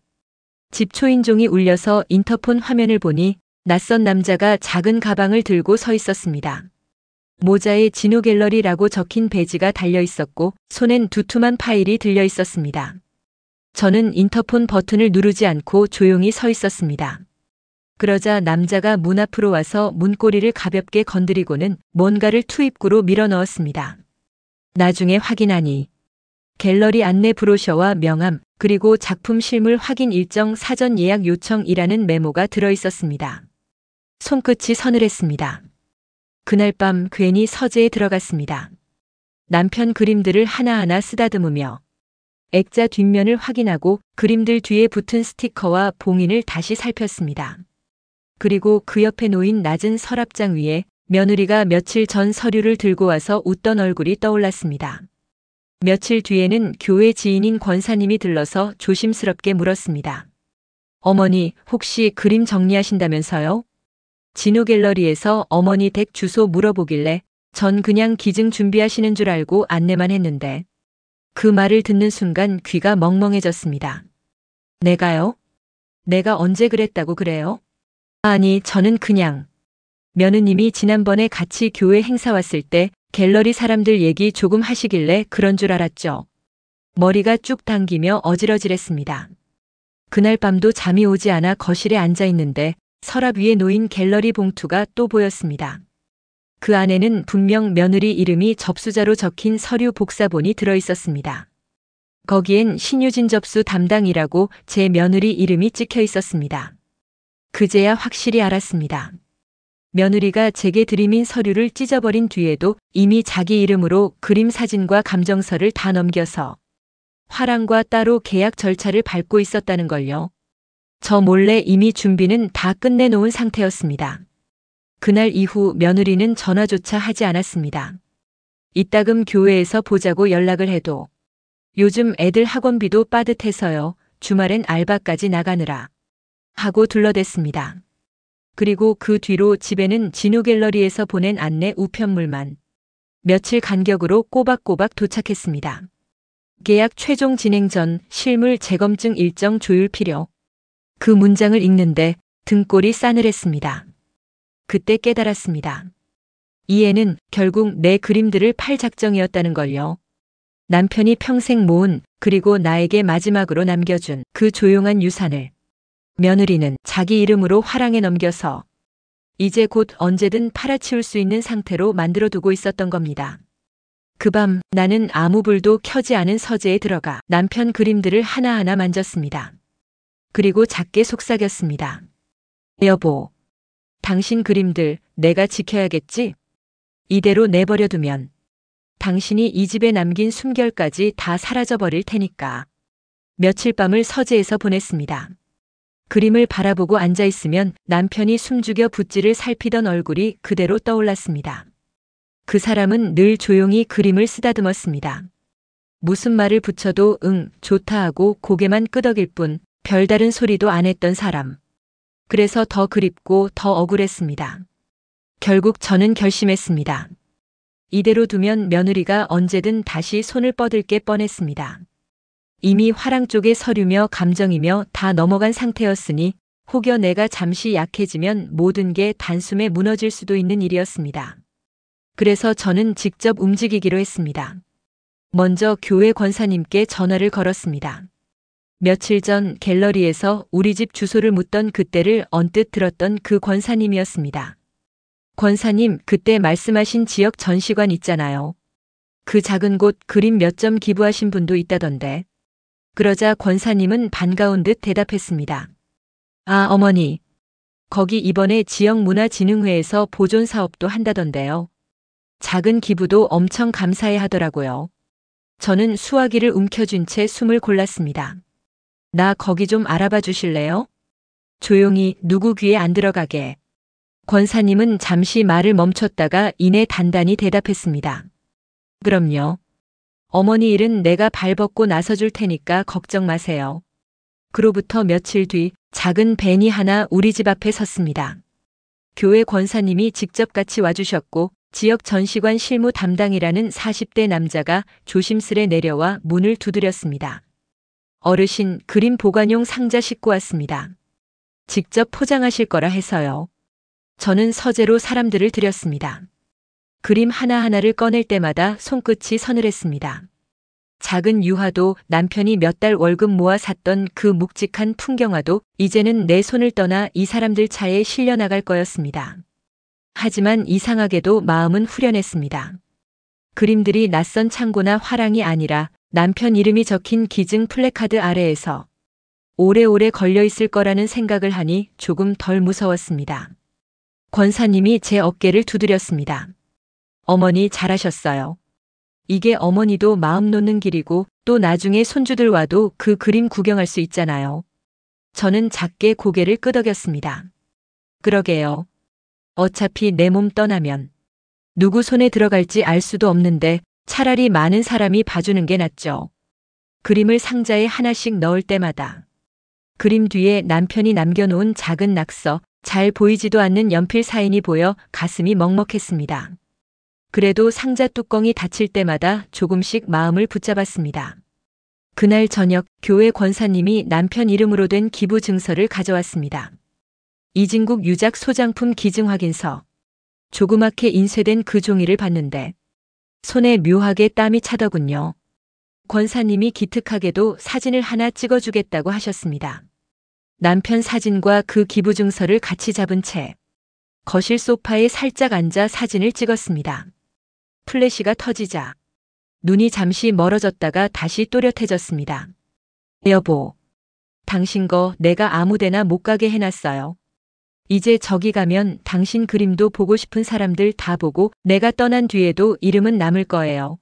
A: 집 초인종이 울려서 인터폰 화면을 보니 낯선 남자가 작은 가방을 들고 서 있었습니다. 모자에 진우 갤러리라고 적힌 배지가 달려 있었고 손엔 두툼한 파일이 들려 있었습니다. 저는 인터폰 버튼을 누르지 않고 조용히 서 있었습니다. 그러자 남자가 문 앞으로 와서 문고리를 가볍게 건드리고는 뭔가를 투입구로 밀어 넣었습니다. 나중에 확인하니 갤러리 안내 브로셔와 명함 그리고 작품 실물 확인 일정 사전 예약 요청이라는 메모가 들어 있었습니다. 손끝이 서늘했습니다. 그날 밤 괜히 서재에 들어갔습니다. 남편 그림들을 하나하나 쓰다듬으며 액자 뒷면을 확인하고 그림들 뒤에 붙은 스티커와 봉인을 다시 살폈습니다. 그리고 그 옆에 놓인 낮은 서랍장 위에 며느리가 며칠 전 서류를 들고 와서 웃던 얼굴이 떠올랐습니다. 며칠 뒤에는 교회 지인인 권사님이 들러서 조심스럽게 물었습니다. 어머니, 혹시 그림 정리하신다면서요? 진우 갤러리에서 어머니 댁 주소 물어보길래 전 그냥 기증 준비하시는 줄 알고 안내만 했는데 그 말을 듣는 순간 귀가 멍멍해졌습니다. 내가요? 내가 언제 그랬다고 그래요? 아니, 저는 그냥 며느님이 지난번에 같이 교회 행사 왔을 때 갤러리 사람들 얘기 조금 하시길래 그런 줄 알았죠. 머리가 쭉 당기며 어지러질했습니다. 그날 밤도 잠이 오지 않아 거실에 앉아 있는데 서랍 위에 놓인 갤러리 봉투가 또 보였습니다. 그 안에는 분명 며느리 이름이 접수자로 적힌 서류 복사본이 들어 있었습니다. 거기엔 신유진 접수 담당이라고 제 며느리 이름이 찍혀 있었습니다. 그제야 확실히 알았습니다. 며느리가 제게 들이민 서류를 찢어버린 뒤에도 이미 자기 이름으로 그림 사진과 감정서를 다 넘겨서 화랑과 따로 계약 절차를 밟고 있었다는 걸요. 저 몰래 이미 준비는 다 끝내놓은 상태였습니다. 그날 이후 며느리는 전화조차 하지 않았습니다. 이따금 교회에서 보자고 연락을 해도 요즘 애들 학원비도 빠듯해서요. 주말엔 알바까지 나가느라 하고 둘러댔습니다. 그리고 그 뒤로 집에는 진우 갤러리에서 보낸 안내 우편물만 며칠 간격으로 꼬박꼬박 도착했습니다. 계약 최종 진행 전 실물 재검증 일정 조율 필요. 그 문장을 읽는데 등골이 싸늘했습니다. 그때 깨달았습니다. 이 애는 결국 내 그림들을 팔 작정이었다는 걸요. 남편이 평생 모은 그리고 나에게 마지막으로 남겨준 그 조용한 유산을 며느리는 자기 이름으로 화랑에 넘겨서 이제 곧 언제든 팔아치울 수 있는 상태로 만들어두고 있었던 겁니다. 그 밤 나는 아무 불도 켜지 않은 서재에 들어가 남편 그림들을 하나하나 만졌습니다. 그리고 작게 속삭였습니다. 여보, 당신 그림들 내가 지켜야겠지? 이대로 내버려두면 당신이 이 집에 남긴 숨결까지 다 사라져버릴 테니까. 며칠 밤을 서재에서 보냈습니다. 그림을 바라보고 앉아있으면 남편이 숨죽여 붓질을 살피던 얼굴이 그대로 떠올랐습니다. 그 사람은 늘 조용히 그림을 쓰다듬었습니다. 무슨 말을 붙여도 응, 좋다 하고 고개만 끄덕일 뿐 별다른 소리도 안 했던 사람. 그래서 더 그립고 더 억울했습니다. 결국 저는 결심했습니다. 이대로 두면 며느리가 언제든 다시 손을 뻗을 게 뻔했습니다. 이미 화랑 쪽의 서류며 감정이며 다 넘어간 상태였으니 혹여 내가 잠시 약해지면 모든 게 단숨에 무너질 수도 있는 일이었습니다. 그래서 저는 직접 움직이기로 했습니다. 먼저 교회 권사님께 전화를 걸었습니다. 며칠 전 갤러리에서 우리 집 주소를 묻던 그때를 언뜻 들었던 그 권사님이었습니다. 권사님, 그때 말씀하신 지역 전시관 있잖아요. 그 작은 곳 그림 몇 점 기부하신 분도 있다던데. 그러자 권사님은 반가운 듯 대답했습니다. 아, 어머니. 거기 이번에 지역문화진흥회에서 보존 사업도 한다던데요. 작은 기부도 엄청 감사해 하더라고요. 저는 수화기를 움켜쥔 채 숨을 골랐습니다. 나 거기 좀 알아봐 주실래요? 조용히 누구 귀에 안 들어가게. 권사님은 잠시 말을 멈췄다가 이내 단단히 대답했습니다. 그럼요. 어머니 일은 내가 발벗고 나서줄 테니까 걱정 마세요. 그로부터 며칠 뒤 작은 벤이 하나 우리 집 앞에 섰습니다. 교회 권사님이 직접 같이 와주셨고 지역 전시관 실무 담당이라는 40대 남자가 조심스레 내려와 문을 두드렸습니다. 어르신, 그림 보관용 상자 싣고 왔습니다. 직접 포장하실 거라 해서요. 저는 서재로 사람들을 들였습니다. 그림 하나하나를 꺼낼 때마다 손끝이 서늘했습니다. 작은 유화도, 남편이 몇 달 월급 모아 샀던 그 묵직한 풍경화도 이제는 내 손을 떠나 이 사람들 차에 실려 나갈 거였습니다. 하지만 이상하게도 마음은 후련했습니다. 그림들이 낯선 창고나 화랑이 아니라 남편 이름이 적힌 기증 플래카드 아래에서 오래오래 걸려 있을 거라는 생각을 하니 조금 덜 무서웠습니다. 권사님이 제 어깨를 두드렸습니다. 어머니 잘하셨어요. 이게 어머니도 마음 놓는 길이고 또 나중에 손주들 와도 그 그림 구경할 수 있잖아요. 저는 작게 고개를 끄덕였습니다. 그러게요. 어차피 내 몸 떠나면 누구 손에 들어갈지 알 수도 없는데 차라리 많은 사람이 봐주는 게 낫죠. 그림을 상자에 하나씩 넣을 때마다 그림 뒤에 남편이 남겨놓은 작은 낙서, 잘 보이지도 않는 연필 사인이 보여 가슴이 먹먹했습니다. 그래도 상자 뚜껑이 닫힐 때마다 조금씩 마음을 붙잡았습니다. 그날 저녁 교회 권사님이 남편 이름으로 된 기부 증서를 가져왔습니다. 이진국 유작 소장품 기증 확인서. 조그맣게 인쇄된 그 종이를 봤는데 손에 묘하게 땀이 차더군요. 권사님이 기특하게도 사진을 하나 찍어주겠다고 하셨습니다. 남편 사진과 그 기부 증서를 같이 잡은 채 거실 소파에 살짝 앉아 사진을 찍었습니다. 플래시가 터지자 눈이 잠시 멀어졌다가 다시 또렷해졌습니다. 여보, 당신 거 내가 아무데나 못 가게 해놨어요. 이제 저기 가면 당신 그림도 보고 싶은 사람들 다 보고 내가 떠난 뒤에도 이름은 남을 거예요.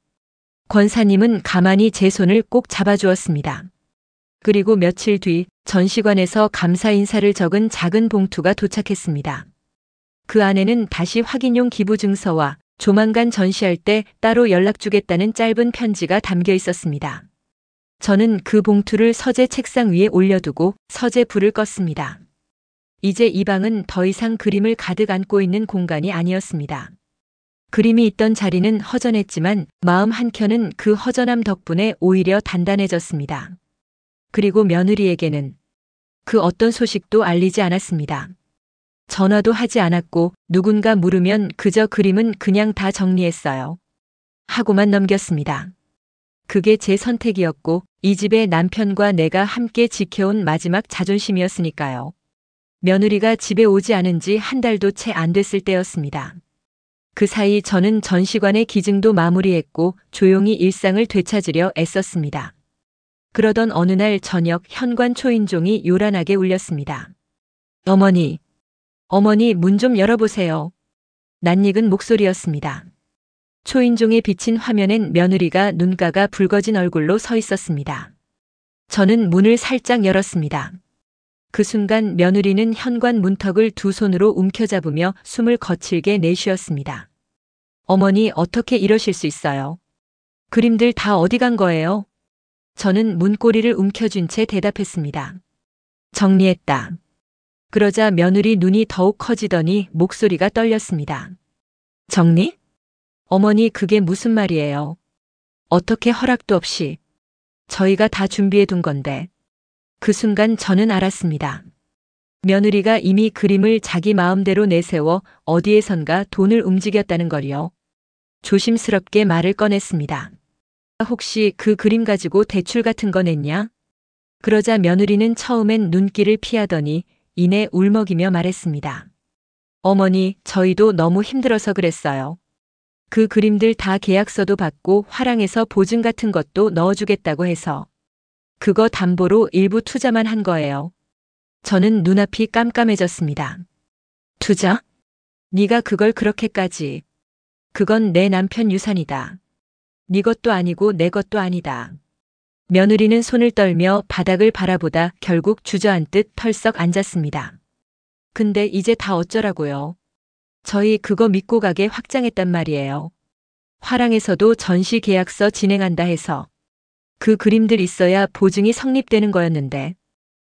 A: 권사님은 가만히 제 손을 꼭 잡아주었습니다. 그리고 며칠 뒤 전시관에서 감사 인사를 적은 작은 봉투가 도착했습니다. 그 안에는 다시 확인용 기부 증서와 조만간 전시할 때 따로 연락 주겠다는 짧은 편지가 담겨 있었습니다. 저는 그 봉투를 서재 책상 위에 올려두고 서재 불을 껐습니다. 이제 이 방은 더 이상 그림을 가득 안고 있는 공간이 아니었습니다. 그림이 있던 자리는 허전했지만 마음 한켠은 그 허전함 덕분에 오히려 단단해졌습니다. 그리고 며느리에게는 그 어떤 소식도 알리지 않았습니다. 전화도 하지 않았고 누군가 물으면 그저 그림은 그냥 다 정리했어요. 하고만 넘겼습니다. 그게 제 선택이었고 이 집의 남편과 내가 함께 지켜온 마지막 자존심이었으니까요. 며느리가 집에 오지 않은 지 한 달도 채 안 됐을 때였습니다. 그 사이 저는 전시관의 기증도 마무리했고 조용히 일상을 되찾으려 애썼습니다. 그러던 어느 날 저녁 현관 초인종이 요란하게 울렸습니다. 어머니, 문 좀 열어보세요. 낯익은 목소리였습니다. 초인종에 비친 화면엔 며느리가 눈가가 붉어진 얼굴로 서 있었습니다. 저는 문을 살짝 열었습니다. 그 순간 며느리는 현관 문턱을 두 손으로 움켜잡으며 숨을 거칠게 내쉬었습니다. 어머니, 어떻게 이러실 수 있어요? 그림들 다 어디 간 거예요? 저는 문고리를 움켜쥔 채 대답했습니다. 정리했다. 그러자 며느리 눈이 더욱 커지더니 목소리가 떨렸습니다. 정리? 어머니, 그게 무슨 말이에요? 어떻게 허락도 없이 저희가 다 준비해 둔 건데. 그 순간 저는 알았습니다. 며느리가 이미 그림을 자기 마음대로 내세워 어디에선가 돈을 움직였다는 걸요. 조심스럽게 말을 꺼냈습니다. 혹시 그 그림 가지고 대출 같은 거 냈냐? 그러자 며느리는 처음엔 눈길을 피하더니 이내 울먹이며 말했습니다. 어머니, 저희도 너무 힘들어서 그랬어요. 그 그림들 다 계약서도 받고 화랑에서 보증 같은 것도 넣어주겠다고 해서 그거 담보로 일부 투자만 한 거예요. 저는 눈앞이 깜깜해졌습니다. 투자? 네가 그걸 그렇게까지. 그건 내 남편 유산이다. 네 것도 아니고 내 것도 아니다. 며느리는 손을 떨며 바닥을 바라보다 결국 주저앉듯 털썩 앉았습니다. 근데 이제 다 어쩌라고요? 저희 그거 믿고 가게 확장했단 말이에요. 화랑에서도 전시 계약서 진행한다 해서 그 그림들 있어야 보증이 성립되는 거였는데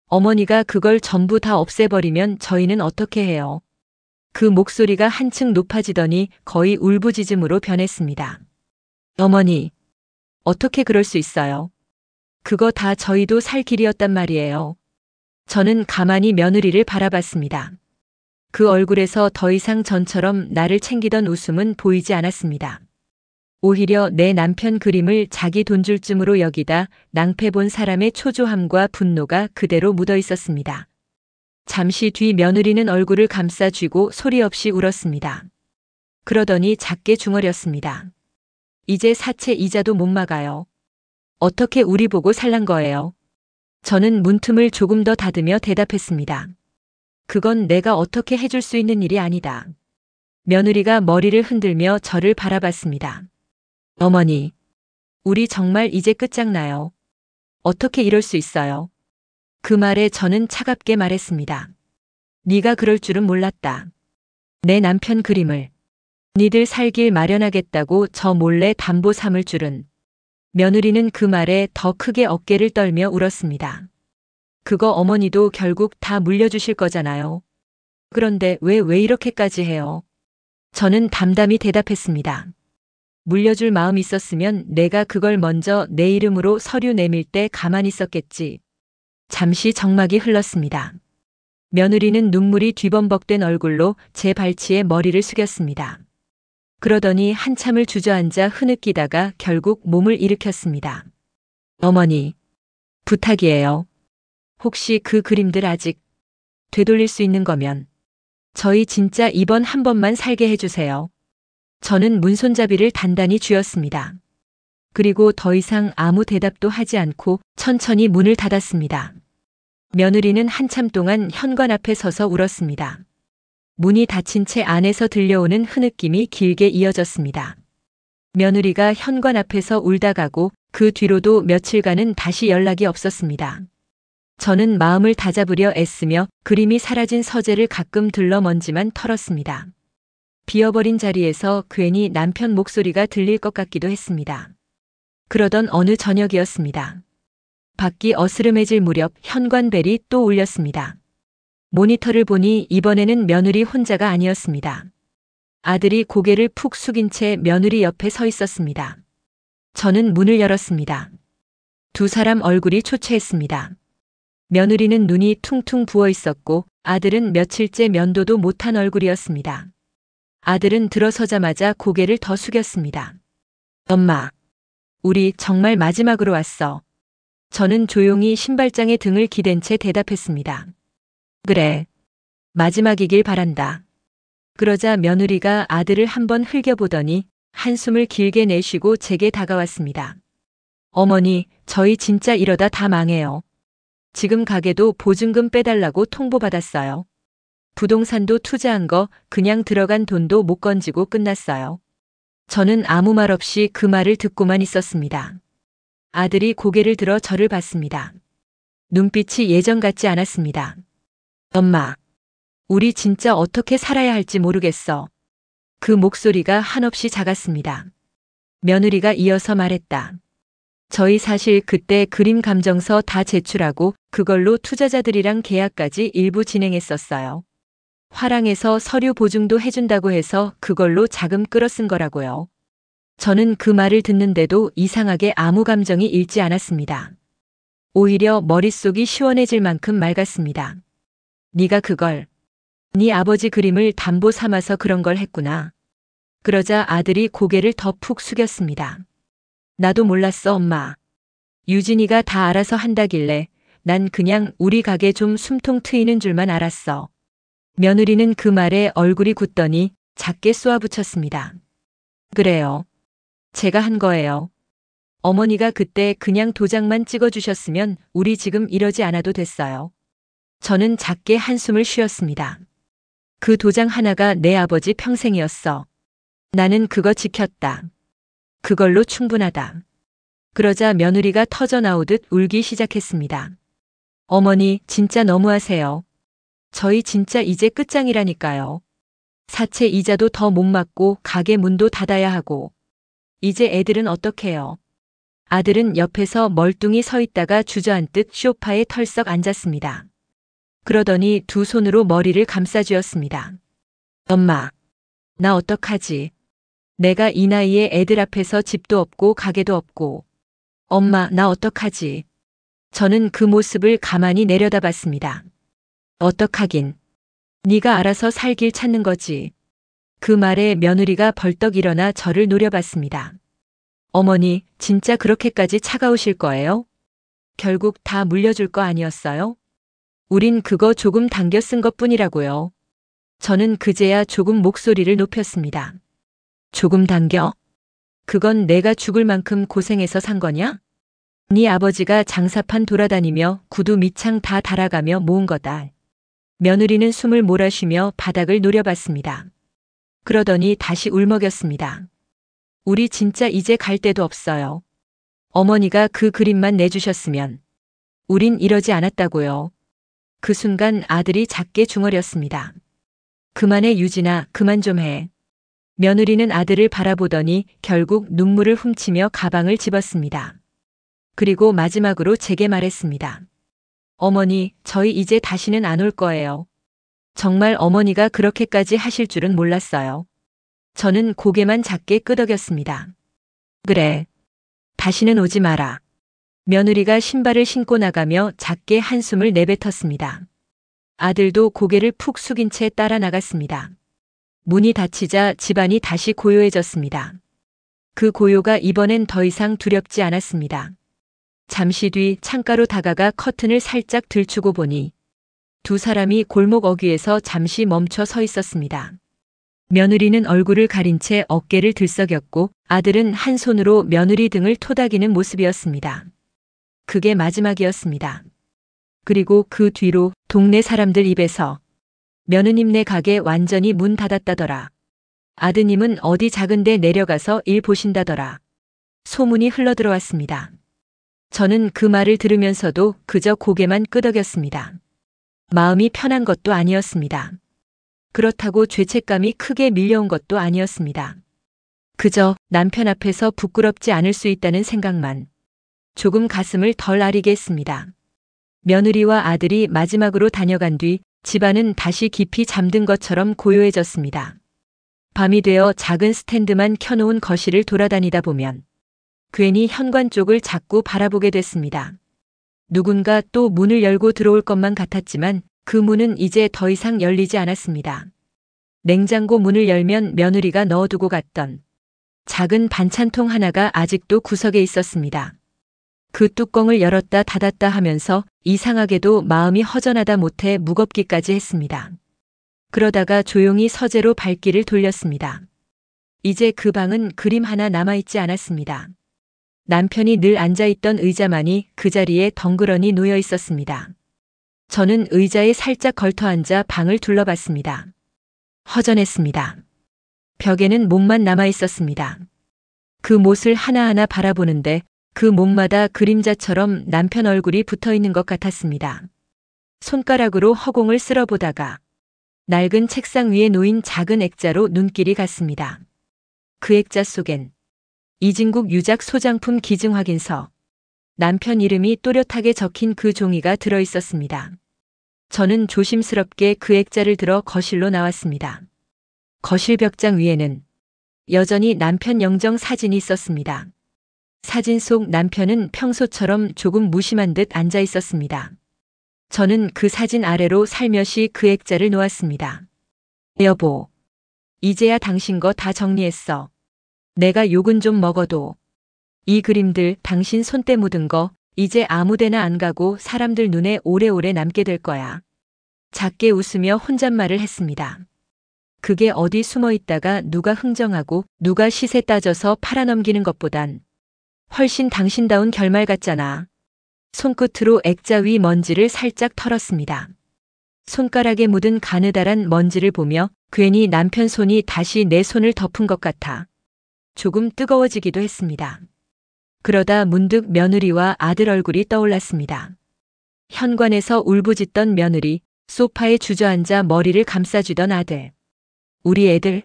A: 어머니가 그걸 전부 다 없애버리면 저희는 어떻게 해요? 그 목소리가 한층 높아지더니 거의 울부짖음으로 변했습니다. 어머니, 어떻게 그럴 수 있어요? 그거 다 저희도 살 길이었단 말이에요. 저는 가만히 며느리를 바라봤습니다. 그 얼굴에서 더 이상 전처럼 나를 챙기던 웃음은 보이지 않았습니다. 오히려 내 남편 그림을 자기 돈줄쯤으로 여기다 낭패 본 사람의 초조함과 분노가 그대로 묻어 있었습니다. 잠시 뒤 며느리는 얼굴을 감싸 쥐고 소리 없이 울었습니다. 그러더니 작게 중얼였습니다. 이제 사채 이자도 못 막아요. 어떻게 우리 보고 살란 거예요? 저는 문틈을 조금 더 닫으며 대답했습니다. 그건 내가 어떻게 해줄 수 있는 일이 아니다. 며느리가 머리를 흔들며 저를 바라봤습니다. 어머니, 우리 정말 이제 끝장나요. 어떻게 이럴 수 있어요? 그 말에 저는 차갑게 말했습니다. 네가 그럴 줄은 몰랐다. 내 남편 그림을 니들 살길 마련하겠다고 저 몰래 담보 삼을 줄은. 며느리는 그 말에 더 크게 어깨를 떨며 울었습니다. 그거 어머니도 결국 다 물려주실 거잖아요. 그런데 왜 이렇게까지 해요? 저는 담담히 대답했습니다. 물려줄 마음 있었으면 내가 그걸 먼저 내 이름으로 서류 내밀 때 가만히 있었겠지. 잠시 정막이 흘렀습니다. 며느리는 눈물이 뒤범벅된 얼굴로 제 발치에 머리를 숙였습니다. 그러더니 한참을 주저앉아 흐느끼다가 결국 몸을 일으켰습니다. 어머니, 부탁이에요. 혹시 그 그림들 아직 되돌릴 수 있는 거면 저희 진짜 이번 한 번만 살게 해주세요. 저는 문손잡이를 단단히 쥐었습니다. 그리고 더 이상 아무 대답도 하지 않고 천천히 문을 닫았습니다. 며느리는 한참 동안 현관 앞에 서서 울었습니다. 문이 닫힌 채 안에서 들려오는 흐느낌이 길게 이어졌습니다. 며느리가 현관 앞에서 울다 가고 그 뒤로도 며칠간은 다시 연락이 없었습니다. 저는 마음을 다잡으려 애쓰며 그림이 사라진 서재를 가끔 들러 먼지만 털었습니다. 비어버린 자리에서 괜히 남편 목소리가 들릴 것 같기도 했습니다. 그러던 어느 저녁이었습니다. 밖이 어스름해질 무렵 현관벨이 또 울렸습니다. 모니터를 보니 이번에는 며느리 혼자가 아니었습니다. 아들이 고개를 푹 숙인 채 며느리 옆에 서 있었습니다. 저는 문을 열었습니다. 두 사람 얼굴이 초췌했습니다. 며느리는 눈이 퉁퉁 부어 있었고 아들은 며칠째 면도도 못한 얼굴이었습니다. 아들은 들어서자마자 고개를 더 숙였습니다. 엄마, 우리 정말 마지막으로 왔어. 저는 조용히 신발장에 등을 기댄 채 대답했습니다. 그래, 마지막이길 바란다. 그러자 며느리가 아들을 한번 흘겨보더니 한숨을 길게 내쉬고 제게 다가왔습니다. 어머니, 저희 진짜 이러다 다 망해요. 지금 가게도 보증금 빼달라고 통보받았어요. 부동산도 투자한 거 그냥 들어간 돈도 못 건지고 끝났어요. 저는 아무 말 없이 그 말을 듣고만 있었습니다. 아들이 고개를 들어 저를 봤습니다. 눈빛이 예전 같지 않았습니다. 엄마, 우리 진짜 어떻게 살아야 할지 모르겠어. 그 목소리가 한없이 작았습니다. 며느리가 이어서 말했다. 저희 사실 그때 그림 감정서 다 제출하고 그걸로 투자자들이랑 계약까지 일부 진행했었어요. 화랑에서 서류 보증도 해준다고 해서 그걸로 자금 끌어쓴 거라고요. 저는 그 말을 듣는데도 이상하게 아무 감정이 일지 않았습니다. 오히려 머릿속이 시원해질 만큼 맑았습니다. 네가 그걸, 네 아버지 그림을 담보 삼아서 그런 걸 했구나. 그러자 아들이 고개를 더 푹 숙였습니다. 나도 몰랐어, 엄마. 유진이가 다 알아서 한다길래 난 그냥 우리 가게 좀 숨통 트이는 줄만 알았어. 며느리는 그 말에 얼굴이 굳더니 작게 쏘아붙였습니다. 그래요. 제가 한 거예요. 어머니가 그때 그냥 도장만 찍어주셨으면 우리 지금 이러지 않아도 됐어요. 저는 작게 한숨을 쉬었습니다. 그 도장 하나가 내 아버지 평생이었어. 나는 그거 지켰다. 그걸로 충분하다. 그러자 며느리가 터져 나오듯 울기 시작했습니다. 어머니, 진짜 너무하세요. 저희 진짜 이제 끝장이라니까요. 사채 이자도 더 못 막고 가게 문도 닫아야 하고. 이제 애들은 어떡해요? 아들은 옆에서 멀뚱히 서 있다가 주저앉듯 소파에 털썩 앉았습니다. 그러더니 두 손으로 머리를 감싸쥐었습니다. 엄마, 나 어떡하지? 내가 이 나이에 애들 앞에서 집도 없고 가게도 없고. 엄마, 나 어떡하지? 저는 그 모습을 가만히 내려다봤습니다. 어떡하긴. 네가 알아서 살 길 찾는 거지. 그 말에 며느리가 벌떡 일어나 저를 노려봤습니다. 어머니, 진짜 그렇게까지 차가우실 거예요? 결국 다 물려줄 거 아니었어요? 우린 그거 조금 당겨 쓴 것뿐이라고요. 저는 그제야 조금 목소리를 높였습니다. 조금 당겨? 그건 내가 죽을 만큼 고생해서 산 거냐? 네 아버지가 장사판 돌아다니며 구두 밑창 다 달아가며 모은 거다. 며느리는 숨을 몰아쉬며 바닥을 노려봤습니다. 그러더니 다시 울먹였습니다. 우리 진짜 이제 갈 데도 없어요. 어머니가 그 그림만 내주셨으면 우린 이러지 않았다고요. 그 순간 아들이 작게 중얼였습니다. 그만해 유진아, 그만 좀 해. 며느리는 아들을 바라보더니 결국 눈물을 훔치며 가방을 집었습니다. 그리고 마지막으로 제게 말했습니다. 어머니, 저희 이제 다시는 안 올 거예요. 정말 어머니가 그렇게까지 하실 줄은 몰랐어요. 저는 고개만 작게 끄덕였습니다. 그래. 다시는 오지 마라. 며느리가 신발을 신고 나가며 작게 한숨을 내뱉었습니다. 아들도 고개를 푹 숙인 채 따라 나갔습니다. 문이 닫히자 집안이 다시 고요해졌습니다. 그 고요가 이번엔 더 이상 두렵지 않았습니다. 잠시 뒤 창가로 다가가 커튼을 살짝 들추고 보니 두 사람이 골목 어귀에서 잠시 멈춰 서 있었습니다. 며느리는 얼굴을 가린 채 어깨를 들썩였고 아들은 한 손으로 며느리 등을 토닥이는 모습이었습니다. 그게 마지막이었습니다. 그리고 그 뒤로 동네 사람들 입에서 며느님네 가게 완전히 문 닫았다더라. 아드님은 어디 작은 데 내려가서 일 보신다더라. 소문이 흘러들어왔습니다. 저는 그 말을 들으면서도 그저 고개만 끄덕였습니다. 마음이 편한 것도 아니었습니다. 그렇다고 죄책감이 크게 밀려온 것도 아니었습니다. 그저 남편 앞에서 부끄럽지 않을 수 있다는 생각만 조금 가슴을 덜 아리게 했습니다. 며느리와 아들이 마지막으로 다녀간 뒤 집안은 다시 깊이 잠든 것처럼 고요해졌습니다. 밤이 되어 작은 스탠드만 켜놓은 거실을 돌아다니다 보면 괜히 현관 쪽을 자꾸 바라보게 됐습니다. 누군가 또 문을 열고 들어올 것만 같았지만 그 문은 이제 더 이상 열리지 않았습니다. 냉장고 문을 열면 며느리가 넣어두고 갔던 작은 반찬통 하나가 아직도 구석에 있었습니다. 그 뚜껑을 열었다 닫았다 하면서 이상하게도 마음이 허전하다 못해 무겁기까지 했습니다. 그러다가 조용히 서재로 발길을 돌렸습니다. 이제 그 방은 그림 하나 남아있지 않았습니다. 남편이 늘 앉아있던 의자만이 그 자리에 덩그러니 놓여 있었습니다. 저는 의자에 살짝 걸터앉아 방을 둘러봤습니다. 허전했습니다. 벽에는 못만 남아있었습니다. 그 못을 하나하나 바라보는데 그 못마다 그림자처럼 남편 얼굴이 붙어있는 것 같았습니다. 손가락으로 허공을 쓸어보다가 낡은 책상 위에 놓인 작은 액자로 눈길이 갔습니다. 그 액자 속엔 이진국 유작 소장품 기증 확인서, 남편 이름이 또렷하게 적힌 그 종이가 들어 있었습니다. 저는 조심스럽게 그 액자를 들어 거실로 나왔습니다. 거실 벽장 위에는 여전히 남편 영정 사진이 있었습니다. 사진 속 남편은 평소처럼 조금 무심한 듯 앉아 있었습니다. 저는 그 사진 아래로 살며시 그 액자를 놓았습니다. 여보, 이제야 당신 거 다 정리했어. 내가 욕은 좀 먹어도 이 그림들 당신 손때 묻은 거 이제 아무데나 안 가고 사람들 눈에 오래오래 남게 될 거야. 작게 웃으며 혼잣말을 했습니다. 그게 어디 숨어 있다가 누가 흥정하고 누가 시세 따져서 팔아넘기는 것보단 훨씬 당신다운 결말 같잖아. 손끝으로 액자 위 먼지를 살짝 털었습니다. 손가락에 묻은 가느다란 먼지를 보며 괜히 남편 손이 다시 내 손을 덮은 것 같아 조금 뜨거워지기도 했습니다. 그러다 문득 며느리와 아들 얼굴이 떠올랐습니다. 현관에서 울부짖던 며느리, 소파에 주저앉아 머리를 감싸주던 아들. 우리 애들?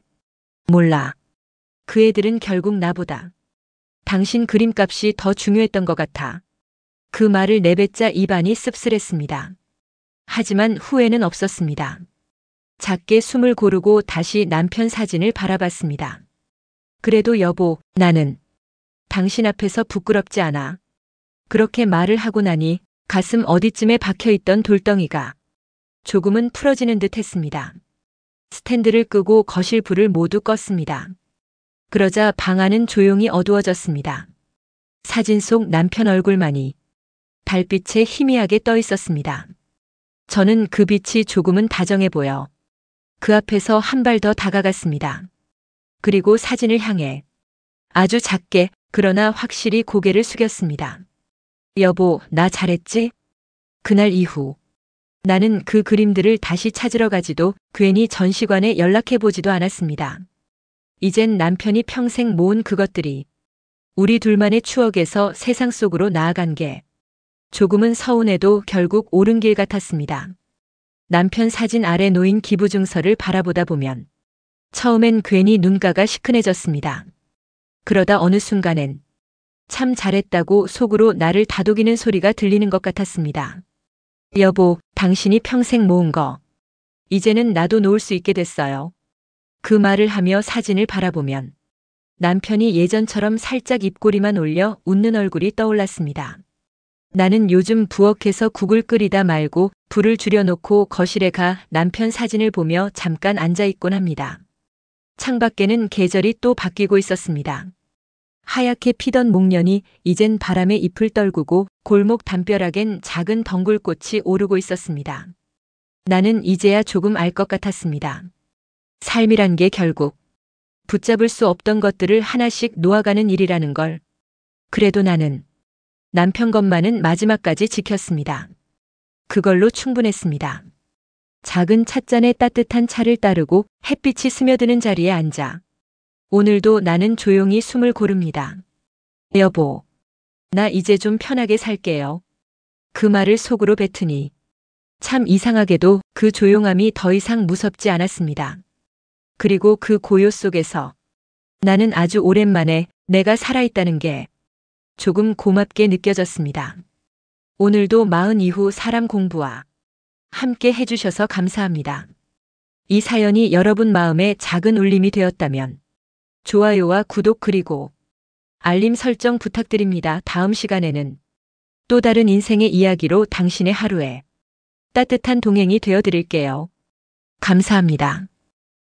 A: 몰라. 그 애들은 결국 나보다 당신 그림값이 더 중요했던 것 같아. 그 말을 내뱉자 입안이 씁쓸했습니다. 하지만 후회는 없었습니다. 작게 숨을 고르고 다시 남편 사진을 바라봤습니다. 그래도 여보, 나는 당신 앞에서 부끄럽지 않아. 그렇게 말을 하고 나니 가슴 어디쯤에 박혀있던 돌덩이가 조금은 풀어지는 듯 했습니다. 스탠드를 끄고 거실 불을 모두 껐습니다. 그러자 방 안은 조용히 어두워졌습니다. 사진 속 남편 얼굴만이 달빛에 희미하게 떠 있었습니다. 저는 그 빛이 조금은 다정해 보여 그 앞에서 한 발 더 다가갔습니다. 그리고 사진을 향해 아주 작게 그러나 확실히 고개를 숙였습니다. 여보, 나 잘했지? 그날 이후 나는 그 그림들을 다시 찾으러 가지도 괜히 전시관에 연락해보지도 않았습니다. 이젠 남편이 평생 모은 그것들이 우리 둘만의 추억에서 세상 속으로 나아간 게 조금은 서운해도 결국 옳은 길 같았습니다. 남편 사진 아래 놓인 기부증서를 바라보다 보면 처음엔 괜히 눈가가 시큰해졌습니다. 그러다 어느 순간엔 참 잘했다고 속으로 나를 다독이는 소리가 들리는 것 같았습니다. 여보, 당신이 평생 모은 거 이제는 나도 놓을 수 있게 됐어요. 그 말을 하며 사진을 바라보면 남편이 예전처럼 살짝 입꼬리만 올려 웃는 얼굴이 떠올랐습니다. 나는 요즘 부엌에서 국을 끓이다 말고 불을 줄여놓고 거실에 가 남편 사진을 보며 잠깐 앉아있곤 합니다. 창밖에는 계절이 또 바뀌고 있었습니다. 하얗게 피던 목련이 이젠 바람에 잎을 떨구고 골목 담벼락엔 작은 덩굴꽃이 오르고 있었습니다. 나는 이제야 조금 알 것 같았습니다. 삶이란 게 결국 붙잡을 수 없던 것들을 하나씩 놓아가는 일이라는 걸. 그래도 나는 남편 것만은 마지막까지 지켰습니다. 그걸로 충분했습니다. 작은 찻잔에 따뜻한 차를 따르고 햇빛이 스며드는 자리에 앉아 오늘도 나는 조용히 숨을 고릅니다. 여보, 나 이제 좀 편하게 살게요. 그 말을 속으로 뱉으니 참 이상하게도 그 조용함이 더 이상 무섭지 않았습니다. 그리고 그 고요 속에서 나는 아주 오랜만에 내가 살아있다는 게 조금 고맙게 느껴졌습니다. 오늘도 마흔 이후 사람 공부와 함께 해주셔서 감사합니다. 이 사연이 여러분 마음에 작은 울림이 되었다면 좋아요와 구독 그리고 알림 설정 부탁드립니다. 다음 시간에는 또 다른 인생의 이야기로 당신의 하루에 따뜻한 동행이 되어 드릴게요. 감사합니다.